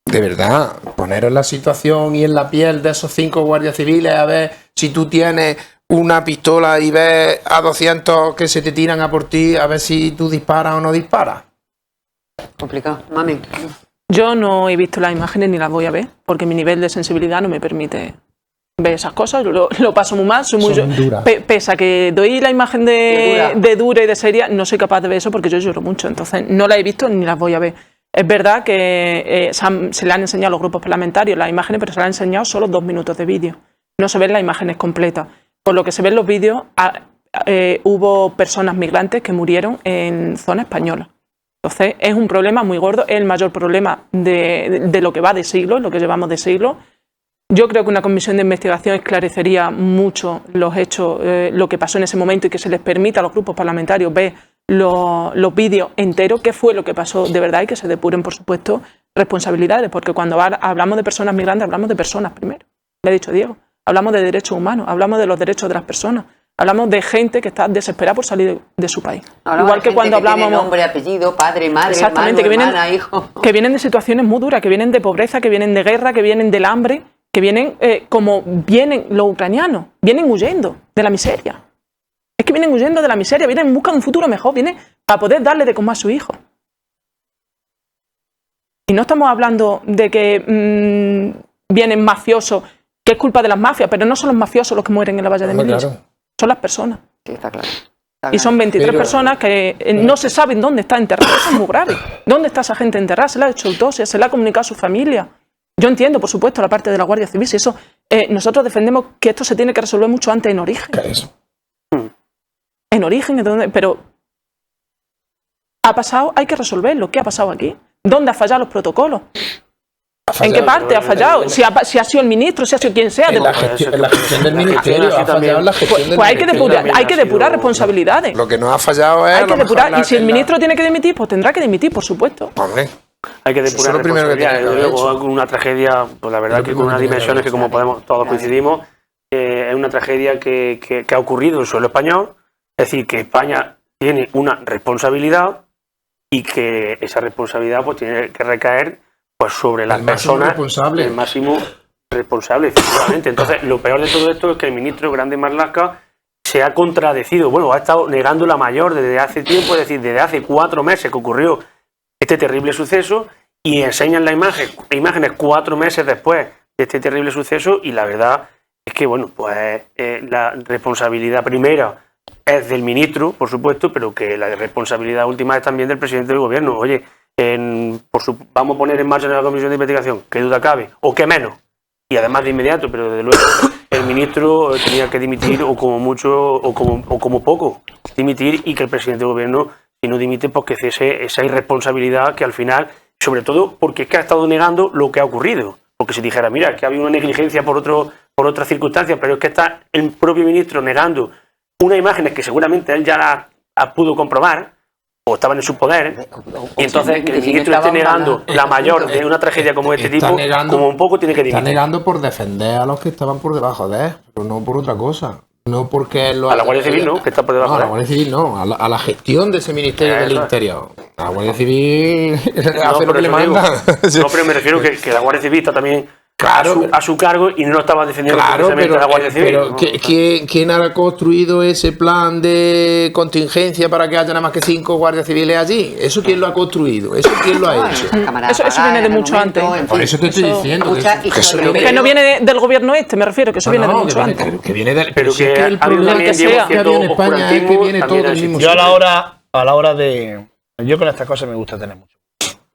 de verdad, poneros en la situación y en la piel de esos 5 guardias civiles, a ver si tú tienes una pistola y ves a 200 que se te tiran a por ti, a ver si tú disparas o no disparas. Complicado. Mami. Yo no he visto las imágenes ni las voy a ver, porque mi nivel de sensibilidad no me permite ver esas cosas. Yo lo paso muy mal, soy muy pese a que doy la imagen de dura y de seria, no soy capaz de ver eso porque yo lloro mucho, entonces no la he visto ni las voy a ver. Es verdad que se le han enseñado a los grupos parlamentarios las imágenes, pero se le han enseñado solo 2 minutos de vídeo. No se ven las imágenes completas. Por lo que se ven los vídeos, hubo personas migrantes que murieron en zona española. Entonces, es un problema muy gordo, es el mayor problema de lo que va de siglo, lo que llevamos de siglo. Yo creo que una comisión de investigación esclarecería mucho los hechos, lo que pasó en ese momento, y que se les permita a los grupos parlamentarios ver los vídeos enteros, qué fue lo que pasó de verdad, y que se depuren, por supuesto, responsabilidades, porque cuando hablamos de personas migrantes, hablamos de personas primero, le ha dicho Diego. Hablamos de derechos humanos, hablamos de los derechos de las personas, hablamos de gente que está desesperada por salir de su país. Hablamos Igual que cuando hablamos... nombre, apellido, padre, madre, exactamente, hermano, hermana, hijo. Que vienen de situaciones muy duras, que vienen de pobreza, que vienen de guerra, que vienen del hambre, que vienen como vienen los ucranianos, vienen huyendo de la miseria. Es que vienen huyendo de la miseria, vienen en busca de un futuro mejor, vienen para poder darle de comer a su hijo. Y no estamos hablando de que vienen mafiosos, que es culpa de las mafias, pero no son los mafiosos los que mueren en la valla de Melilla, claro. son las personas. Sí, está claro. Y son 23 personas que no se saben dónde está enterrada. Eso es muy grave. ¿Dónde está esa gente enterrada? Se le ha hecho autopsia, se le ha comunicado a su familia. Yo entiendo, por supuesto, la parte de la Guardia Civil. Si eso, nosotros defendemos que esto se tiene que resolver mucho antes en origen. ¿Qué es eso? En origen, pero ha pasado, hay que resolverlo. ¿Qué ha pasado aquí? ¿Dónde ha fallado los protocolos? ¿En qué parte ha fallado? Si ha sido el ministro, si ha sido quien sea. En la gestión del ministerio, ha fallado en la gestión del ministerio. Hay que depurar responsabilidades. Lo que no ha fallado es... Hay que depurar. Y si el ministro tiene que dimitir, pues tendrá que dimitir, por supuesto. Hombre, Hay que depurar lo primero que tiene que haber luego hecho. una tragedia, pues la verdad que con unas dimensiones que como podemos todos coincidimos, es una tragedia que ha ocurrido en el suelo español. Es decir, que España tiene una responsabilidad y que esa responsabilidad pues tiene que recaer pues sobre las personas, el máximo responsable, efectivamente. Entonces, lo peor de todo esto es que el ministro Grande Marlaska se ha contradecido, bueno, ha estado negando la mayor desde hace tiempo, es decir, desde hace 4 meses que ocurrió este terrible suceso, y enseñan la imágenes 4 meses después de este terrible suceso, y la verdad es que, bueno, pues la responsabilidad primera es del ministro, por supuesto, pero que la responsabilidad última es también del presidente del gobierno. Oye, vamos a poner en marcha una comisión de investigación, qué duda cabe, o qué menos, y además de inmediato, pero desde luego el ministro tenía que dimitir, o como mucho, o como poco, dimitir, y que el presidente del gobierno, si no dimite, pues que cese esa irresponsabilidad que al final, sobre todo porque es que ha estado negando lo que ha ocurrido. Porque si dijera, mira, es que ha habido una negligencia por otras circunstancias, pero es que está el propio ministro negando unas imágenes que seguramente él ya las pudo comprobar, o estaban en su poder, y entonces que el ministro esté negando la mayor de una tragedia como este tipo, como un poco tiene que dimitir. Está negando por defender a los que estaban por debajo de él, pero no por otra cosa. No porque él lo a la Guardia Civil no, que está por debajo no, de a la Guardia Civil no, a la gestión de ese Ministerio del Interior. A la Guardia Civil hace lo que le manda. No, pero me refiero que la Guardia Civil está también a su cargo y no estaba defendiendo precisamente a la Guardia Civil. Pero ¿no? ¿quién ha construido ese plan de contingencia para que haya nada más que 5 guardias civiles allí? ¿Eso quién lo ha construido? ¿Eso quién lo ha hecho? Eso viene de mucho antes. Por eso te estoy diciendo. Que no viene del gobierno este, me refiero, que eso viene de mucho antes. Que viene del... Pero que el problema que había en España es que viene todo del mismo sitio. Yo a la hora de... Yo con estas cosas me gusta tener mucho.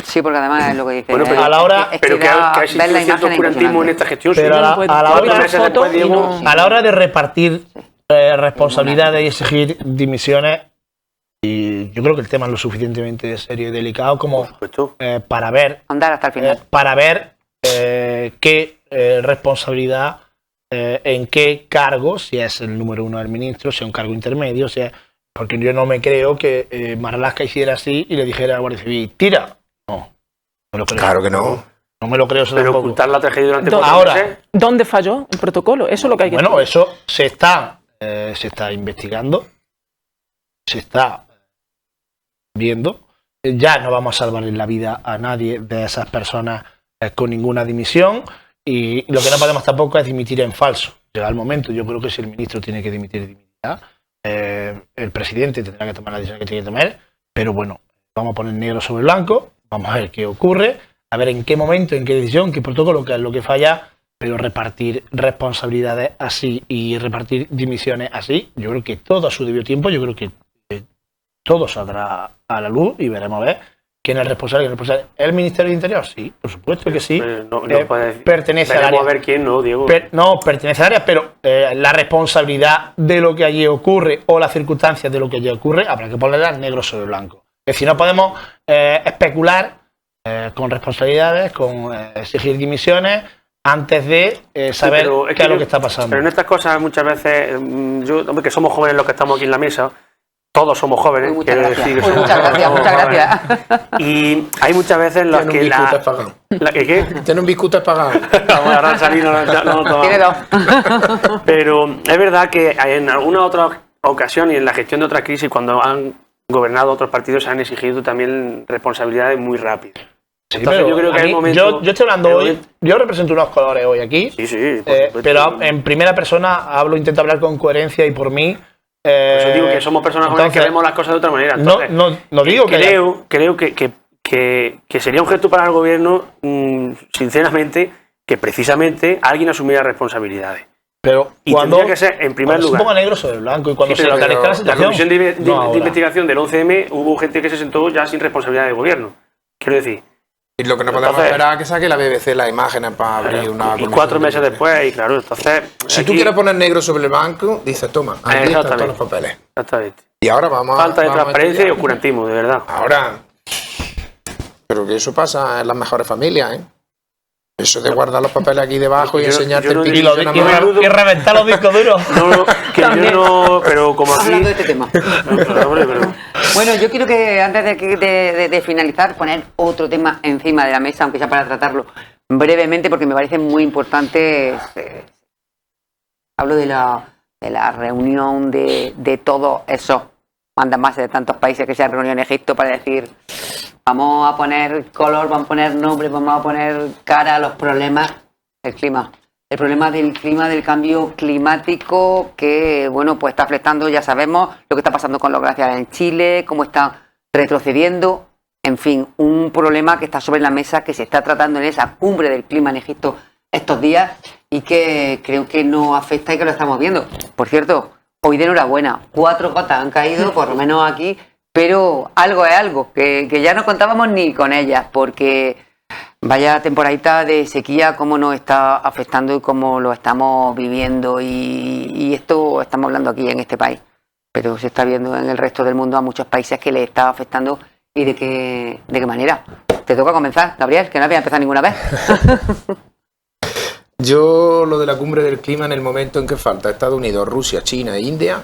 Sí, porque además es lo que dice. Bueno, pero a la hora, pero que ha existido cierto oscurantismo en esta gestión. Pero a la hora de repartir responsabilidades y exigir dimisiones, y yo creo que el tema es lo suficientemente serio y delicado como para ver andar hasta el final. Para ver qué responsabilidad, en qué cargo, si es el número 1 del ministro, si es un cargo intermedio, si es, porque yo no me creo que Marlaska hiciera así y le dijera a la Guardia Civil, tira. No me lo creo. Claro que no. No me lo creo eso pero tampoco. Ocultar la tragedia durante 4 ahora, meses. ¿Dónde falló el protocolo? Eso es lo que hay que bueno, decir. eso se está investigando, se está viendo. Ya no vamos a salvar la vida a nadie de esas personas con ninguna dimisión, y lo que no podemos tampoco es dimitir en falso. Llega el momento, yo creo que si el ministro tiene que dimitir, dimitirá. El presidente tendrá que tomar la decisión que tiene que tomar, pero bueno, vamos a poner negro sobre blanco, vamos a ver qué ocurre, a ver en qué momento, en qué decisión, qué protocolo, qué es lo que falla, pero repartir responsabilidades así y repartir dimisiones así, yo creo que todo a su debido tiempo, yo creo que todo saldrá a la luz y veremos a ver quién es el responsable. ¿El Ministerio de Interior? Sí, por supuesto que sí. Pertenece al área. A ver quién, no, Diego. No, pertenece al área, pero la responsabilidad de lo que allí ocurre o las circunstancias de lo que allí ocurre habrá que ponerlas negro sobre blanco. Es decir, no podemos especular con responsabilidades, con exigir dimisiones antes de saber qué es lo que está pasando. Pero en estas cosas muchas veces, hombre, que somos jóvenes los que estamos aquí en la mesa, todos somos jóvenes. Muchas gracias. Decir que Muchas gracias, muchas gracias. Y hay muchas veces en las que ¿Qué? Tiene un biscute pagado. Vamos a salir, no. Tiene dos. Pero es verdad que en algunas otras ocasiones y en la gestión de otras crisis, cuando han gobernado otros partidos, se han exigido también responsabilidades muy rápidas. Sí, entonces yo creo que hay momentos... Yo estoy hablando hoy, yo represento unos colores hoy aquí, Sí, pero en primera persona intento hablar con coherencia y por mí... Por eso digo que somos personas jóvenes que vemos las cosas de otra manera. Entonces, no digo creo que sería un gesto para el gobierno, sinceramente, que precisamente alguien asumiera responsabilidades. Pero y cuando tendría que ser, en primer lugar, se ponga negro sobre blanco y cuando se aclarezca la situación... La comisión de investigación del 11M hubo gente que se sentó ya sin responsabilidad de gobierno. Quiero decir... Y lo que no podemos esperar es que saque la BBC las imágenes para abrir una... Y 4 meses después, y claro, entonces... Si tú quieres poner negro sobre el banco, dices, toma, aquí están todos los papeles. Exactamente. Y ahora vamos Falta de transparencia y oscurantismo, de verdad. Ahora... Pero que eso pasa en las mejores familias, ¿eh? Eso de guardar los papeles aquí debajo y enseñarte el piquillo y reventar los discos duros. No, que yo no... Pero como aquí... Hablando de este tema. Bueno, yo quiero que antes de finalizar poner otro tema encima de la mesa, aunque sea para tratarlo brevemente, porque me parece muy importante. Hablo de la reunión de todos esos mandamases de tantos países que se han reunido en Egipto para decir... Vamos a poner color, vamos a poner nombre, vamos a poner cara a los problemas del clima. El problema del clima, del cambio climático que, bueno, pues está afectando, ya sabemos, lo que está pasando con los glaciares en Chile, cómo está retrocediendo. En fin, un problema que está sobre la mesa, que se está tratando en esa cumbre del clima en Egipto estos días y que creo que nos afecta y que lo estamos viendo. Por cierto, hoy de enhorabuena, 4 gotas han caído, por lo menos aquí, pero algo es algo, que ya no contábamos ni con ellas, porque vaya temporadita de sequía, cómo nos está afectando y cómo lo estamos viviendo. Y esto estamos hablando aquí en este país, pero se está viendo en el resto del mundo a muchos países que les está afectando y de qué manera. Te toca comenzar, Gabriel, que no había empezado ninguna vez. Yo lo de la cumbre del clima en el momento en que falta Estados Unidos, Rusia, China e India...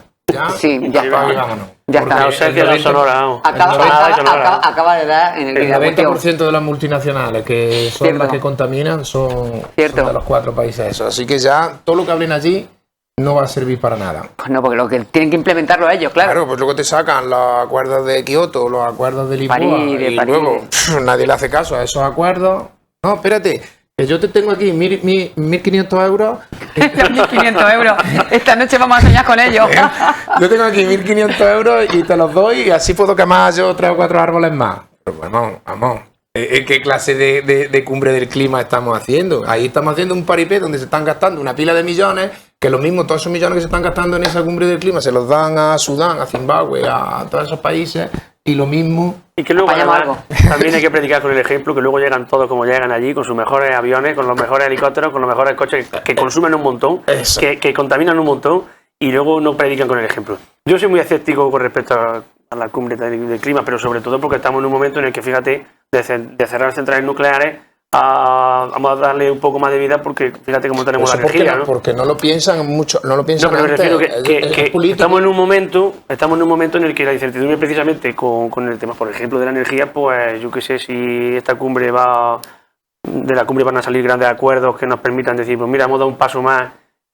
Sí, ya está. Ya está. Acaba de dar en el 90% de las multinacionales que son las que contaminan son de los 4 países esos. Así que ya todo lo que hablen allí no va a servir para nada. Pues no, porque lo que tienen que implementarlo ellos, claro. Claro, pues luego te sacan los acuerdos de Kioto, los acuerdos de Lisboa, y luego nadie le hace caso a esos acuerdos. No, espérate. Que yo te tengo aquí 1.500 euros. 1.500 euros. Esta noche vamos a soñar con ellos. Yo tengo aquí 1.500 euros y te los doy y así puedo quemar yo 3 o 4 árboles más. Pero vamos. ¿Qué clase de cumbre del clima estamos haciendo? Ahí estamos haciendo un paripé donde se están gastando una pila de millones, que lo mismo, todos esos millones que se están gastando en esa cumbre del clima se los dan a Sudán, a Zimbabue, a todos esos países y lo mismo... Y que luego además, también hay que predicar con el ejemplo, que luego llegan todos como llegan allí, con sus mejores aviones, con los mejores helicópteros, con los mejores coches que consumen un montón, que contaminan un montón, y luego no predican con el ejemplo. Yo soy muy escéptico con respecto a la cumbre del clima, pero sobre todo porque estamos en un momento en el que, fíjate, de cerrar centrales nucleares, vamos a darle un poco más de vida porque fíjate cómo tenemos la energía, ¿no? Porque no lo piensan mucho, no lo piensan pero antes, me refiero que estamos en un momento en el que la incertidumbre precisamente con el tema, por ejemplo, de la energía, pues yo qué sé si esta cumbre de la cumbre van a salir grandes acuerdos que nos permitan decir, pues mira, hemos dado un paso más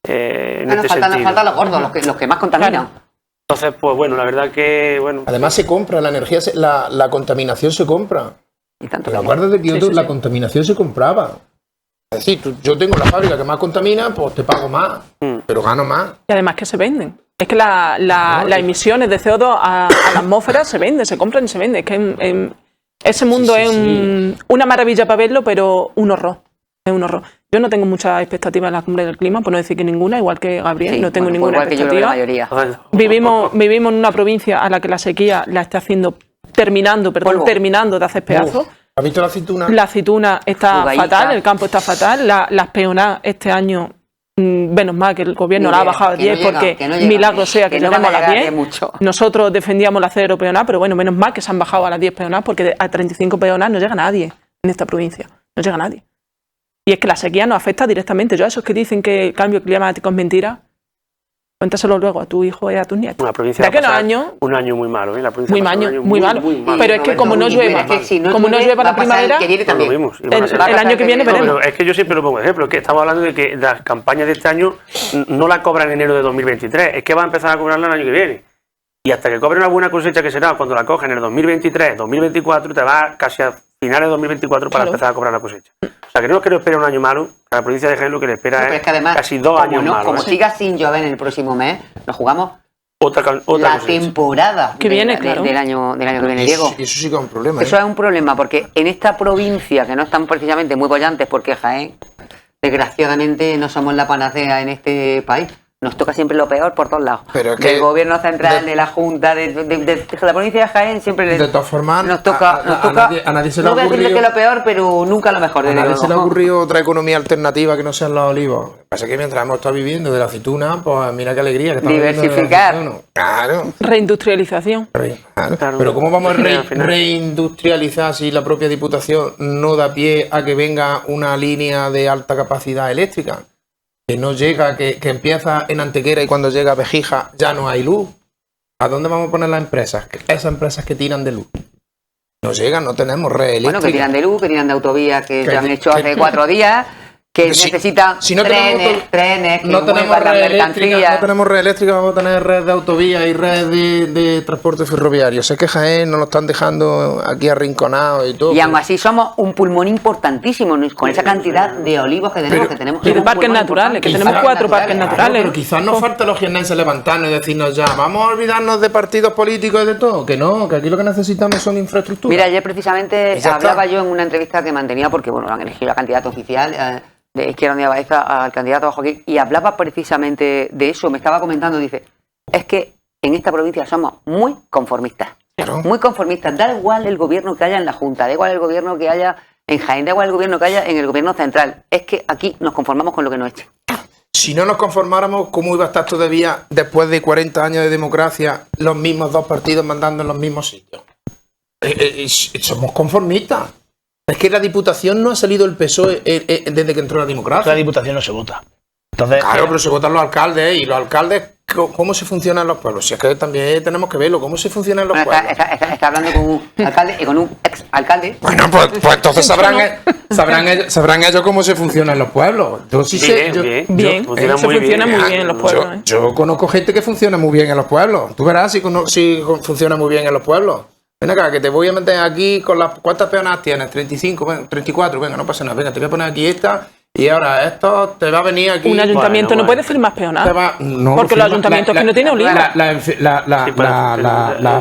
en este sentido. Nos faltan los gordos, los que más contaminan. Entonces, pues bueno, la verdad que, bueno... Además se compra, la energía, la contaminación se compra. ¿Te acuerdas de Kioto? La contaminación se compraba. Es decir, yo tengo la fábrica que más contamina, pues te pago más, pero gano más. Y además que se venden. Es que las emisiones de CO2 a la atmósfera se venden, se compran y se venden. Es que ese mundo es una maravilla para verlo, pero un horror. Es un horror. Yo no tengo muchas expectativas en la cumbre del clima, por no decir que ninguna, igual que Gabriel, no tengo ninguna expectativa. Vivimos en una provincia a la que la sequía la está haciendo terminando de hacer pedazos. ¿Has visto la aceituna? La aceituna está fatal, el campo está fatal. Las peonadas este año, menos mal que el gobierno la ha bajado a 10 porque milagro sea que lleguemos a las 10. Nosotros defendíamos la 0 peonada, pero bueno, menos mal que se han bajado a las 10 peonadas porque a 35 peonadas no llega nadie en esta provincia. No llega nadie. Y es que la sequía nos afecta directamente. Yo a esos que dicen que el cambio climático es mentira, Cuéntaselo luego a tu hijo y a tus nietos. Una provincia ¿De qué pasar años? un año muy malo, ¿eh? La provincia Muy ha pasado un malo, año muy malo. muy Pero es que como no llueva, como no llueva la primavera, que viene No, lo también. mismo, y van a ser- el año que viene No, veremos. pero es que yo siempre lo pongo de ejemplo, es que estamos hablando de que las campañas de este año no la cobran en enero de 2023, es que va a empezar a cobrarla el año que viene. Y hasta que cobre una buena cosecha, que será cuando la cogen en el 2023, 2024, te va casi a finales de 2024 para Claro. empezar a cobrar la cosecha. O sea, que no es que no espera un año malo, que la provincia de Jaén lo que le espera No, pero es, es que además, casi 2 como años no, malos. como ¿eh? siga sin llover en el próximo mes, nos jugamos Otra la cosecha. temporada Que viene, claro. del año que viene, Diego. Eso sí que es un problema. Eso es un problema, porque en esta provincia, que no están precisamente muy bollantes, porque Jaén, desgraciadamente, no somos la panacea en este país. Nos toca siempre lo peor por todos lados. Pero es del que- gobierno central, de la Junta, de la provincia de Jaén, siempre De todas formas, nos toca. a nadie se le no ha voy a decirle ocurrido- que lo peor, pero nunca lo mejor. A desde nadie se le ha luego. ocurrido otra economía alternativa que no sean los olivos. Lo que pasa es que mientras hemos estado viviendo de la aceituna, pues mira qué alegría que estamos viviendo de la Diversificar. aceituna. Claro. Reindustrialización. Claro. Pero ¿cómo vamos a Sí, al final. reindustrializar si la propia Diputación no da pie a que venga una línea de alta capacidad eléctrica? Que no llega, que empieza en Antequera y cuando llega a Bejija ya no hay luz. ¿A dónde vamos a poner las empresas? Esas empresas que tiran de luz. No llegan, no tenemos red eléctrica. Bueno, que tiran de luz, que tiran de autovías, que Que- ya han hecho que- hace 4 días, que Si- necesitan si no tenemos trenes, que no tenemos muevan la red eléctrica, mercancía. no tenemos red eléctrica, vamos a tener red de autovías y red de transporte ferroviario. Sé que Jaén nos lo están dejando aquí arrinconados y todo. Y aún así somos un pulmón importantísimo con esa cantidad de olivos que tenemos. Pero- Y de un parques pulmón naturales, que importante. tenemos 4 parques Claro, naturales. pero quizás nos falta los jiennenses levantarnos y decirnos ya, vamos a olvidarnos de partidos políticos y de todo. Que no, que aquí lo que necesitamos son infraestructuras. Mira, ayer precisamente Y ya hablaba está. yo en una entrevista que mantenía, porque bueno, han elegido la candidata oficial de Izquierda Unida Baeza al candidato Joaquín, y hablaba precisamente de eso. Me estaba comentando, dice, es que en esta provincia somos muy conformistas. Claro. Muy conformistas. Da igual el gobierno que haya en la Junta, da igual el gobierno que haya en Jaén, da igual el gobierno que haya en el gobierno central. Es que aquí nos conformamos con lo que nos echen. Si no nos conformáramos, ¿cómo iba a estar todavía, después de 40 años de democracia, los mismos dos partidos mandando en los mismos sitios? Somos conformistas. Es que la Diputación no ha salido el PSOE desde que entró la La democracia. Diputación no se vota. Entonces, Claro, pero se votan los alcaldes, y los alcaldes, ¿cómo se funcionan los pueblos? Si es que también tenemos que verlo, ¿cómo se funcionan los Bueno, pueblos? está hablando con un alcalde y con un ex alcalde. Bueno, pues entonces sabrán ellos cómo se funcionan los pueblos. Yo sí sé, Bien, yo- bien. Bien, Funciona eso muy funciona bien. muy bien en los pueblos. ¿eh? Yo conozco gente que funciona muy bien en los pueblos. Tú verás si funciona muy bien en los pueblos. Ven acá, que te voy a meter aquí con las... ¿Cuántas peonas tienes? 35, venga, 34, venga, no pasa nada. Venga, te voy a poner aquí esta y ahora esto te va a venir aquí... Un ayuntamiento Bueno, no puede firmar peonal. Te va- no, Porque firma- los ayuntamientos que no tienen oliva. La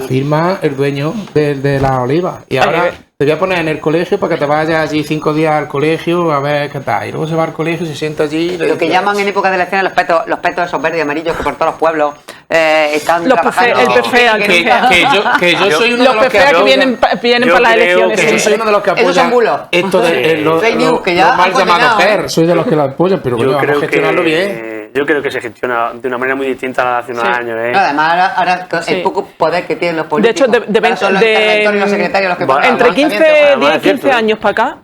firma el dueño de las olivas. Y ahora te voy a poner en el colegio para que te vayas allí 5 días al colegio a ver qué tal. Y luego se va al colegio, se sienta allí... y le Lo que dice, llaman en época de elecciones los petos esos verdes y amarillos que por todos los pueblos están Los trabajando. PFE, el PFE al que yo soy uno Los de los PFE que apoya- vienen yo para las creo elecciones. que yo soy siempre. uno de los que Esos son apoyan bulos. esto de Sí. los Fake news, que ya mal han condenado, llamados ¿eh? PER. Soy de los que lo apoyan, pero bueno, Yo vamos a creo gestionarlo bien. yo creo que se gestiona de una manera muy distinta a la de hace unos Sí. años. ¿eh? No, además, ahora con Sí. el poco poder que tienen los De políticos. hecho, ahora son los interventores y los secretarios los que Bueno, ponen Entre los 15, ayuntamientos. 10 y es cierto, 15 ¿eh? años para acá,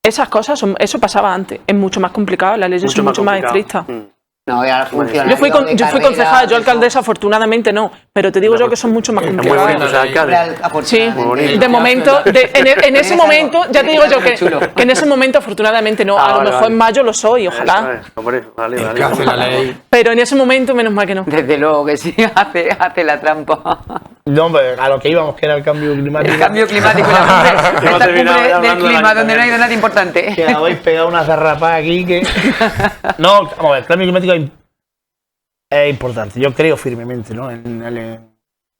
esas cosas, eso pasaba antes. Es mucho más complicado, las leyes son mucho más complicado. estrictas. No, y ahora funciona. Yo fui concejala, yo alcaldesa, afortunadamente no, pero te digo yo que son mucho más Es muy complicadas. bonito ser alcalde. Sí, Muy bonito. de momento, en ese momento, ya te digo yo que en ese momento afortunadamente no, a lo vale, mejor vale. en mayo lo soy, Eso ojalá, es, hombre, vale, El vale. que hace la ley. pero en ese momento menos mal que no. Desde luego que sí, hace la trampa. no, hombre, a lo que íbamos, que era el cambio climático. El cambio climático, la cumbre, Hemos esta terminado cumbre ya del hablando clima del donde no hay nada importante. Que habéis pegado una zarrapa aquí que... No, vamos a ver, el cambio climático es importante. Yo creo firmemente, ¿no? En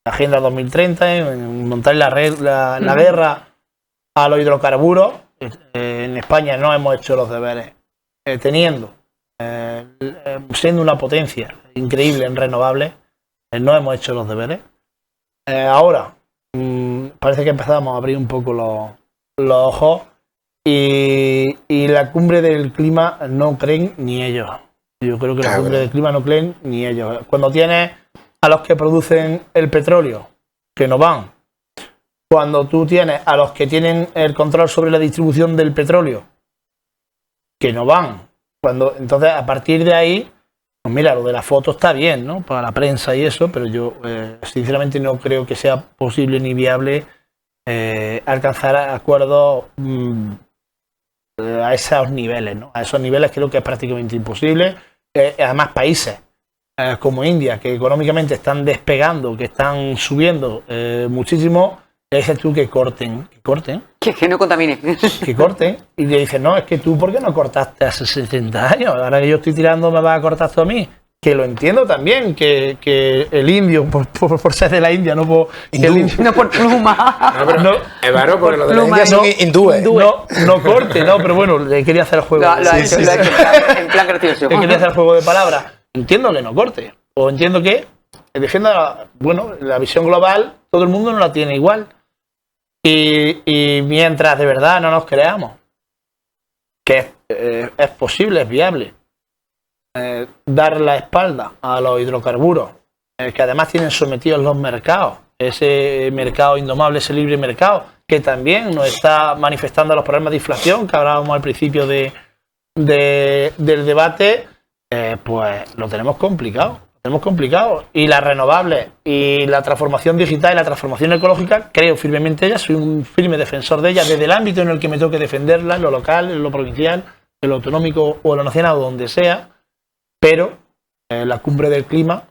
la Agenda 2030, en montar la guerra a los hidrocarburos. En España no hemos hecho los deberes. Siendo una potencia increíble en renovables, no hemos hecho los deberes. Ahora, parece que empezamos a abrir un poco los ojos y la cumbre del clima no creen ni ellos. Yo creo que la cumbre del clima no creen ni ellos. Cuando tienes a los que producen el petróleo, que no van. Cuando tú tienes a los que tienen el control sobre la distribución del petróleo, que no van. Entonces, a partir de ahí, Pues mira, lo de la foto está bien, ¿no? Para la prensa y eso, pero yo sinceramente no creo que sea posible ni viable alcanzar acuerdos a esos niveles, ¿no? A esos niveles creo que es prácticamente imposible. Además, países como India, que económicamente están despegando, que están subiendo muchísimo, le dices tú que corten. Que no contamine. Que corten. Y le dices, no, es que tú, ¿por qué no cortaste hace 70 años? Ahora que yo estoy tirando, ¿me vas a cortar tú a mí? Que lo entiendo también, que el indio, por ser de la India, no por... No por pluma. No, pero No, Evaro, porque los de la pluma, India son hindúes. no corte, no, pero bueno, le quería hacer el juego. Lo ha hecho en plan gracioso. Le quería hacer el juego de palabras. Entiendo que no corte. O entiendo que defienda, bueno, la visión global, todo el mundo no la tiene igual. Y mientras de verdad no nos creamos que es posible, es viable, dar la espalda a los hidrocarburos, que además tienen sometidos los mercados, ese mercado indomable, ese libre mercado, que también nos está manifestando los problemas de inflación que hablábamos al principio del debate, pues lo tenemos complicado. Y las renovables y la transformación digital y la transformación ecológica, creo firmemente en ellas, soy un firme defensor de ellas desde el ámbito en el que me toque defenderlas, en lo local, en lo provincial, en lo autonómico o en lo nacional o donde sea, pero la cumbre del clima,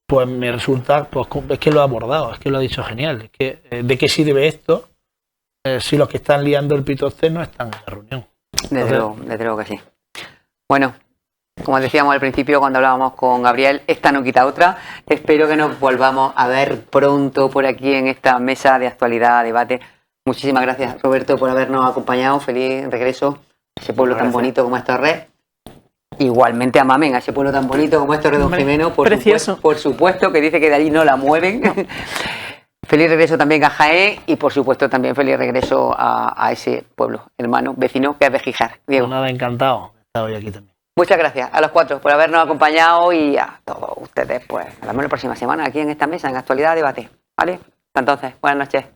pues me resulta, pues es que lo ha abordado, es que lo ha dicho genial, es que ¿de qué sirve esto si los que están liando el pitoste no están en la reunión? Desde luego que sí. Bueno, como decíamos al principio cuando hablábamos con Gabriel, esta no quita otra. Espero que nos volvamos a ver pronto por aquí en esta mesa de actualidad, debate. Muchísimas gracias, Roberto, por habernos acompañado. Feliz regreso a ese pueblo tan bonito como es Torres. Igualmente a Mamen, a ese pueblo tan bonito como es Torre Don Jimeno. Por supuesto, que dice que de allí no la mueven. No. Feliz regreso también a Jaén y por supuesto también feliz regreso a ese pueblo hermano, vecino, que es Bejijar. Diego. Pues nada, encantado de estar hoy aquí también. Muchas gracias a los cuatro por habernos acompañado y a todos ustedes, pues, nos vemos la próxima semana aquí en esta mesa, en Actualidad Debate. ¿Vale? Hasta entonces, buenas noches.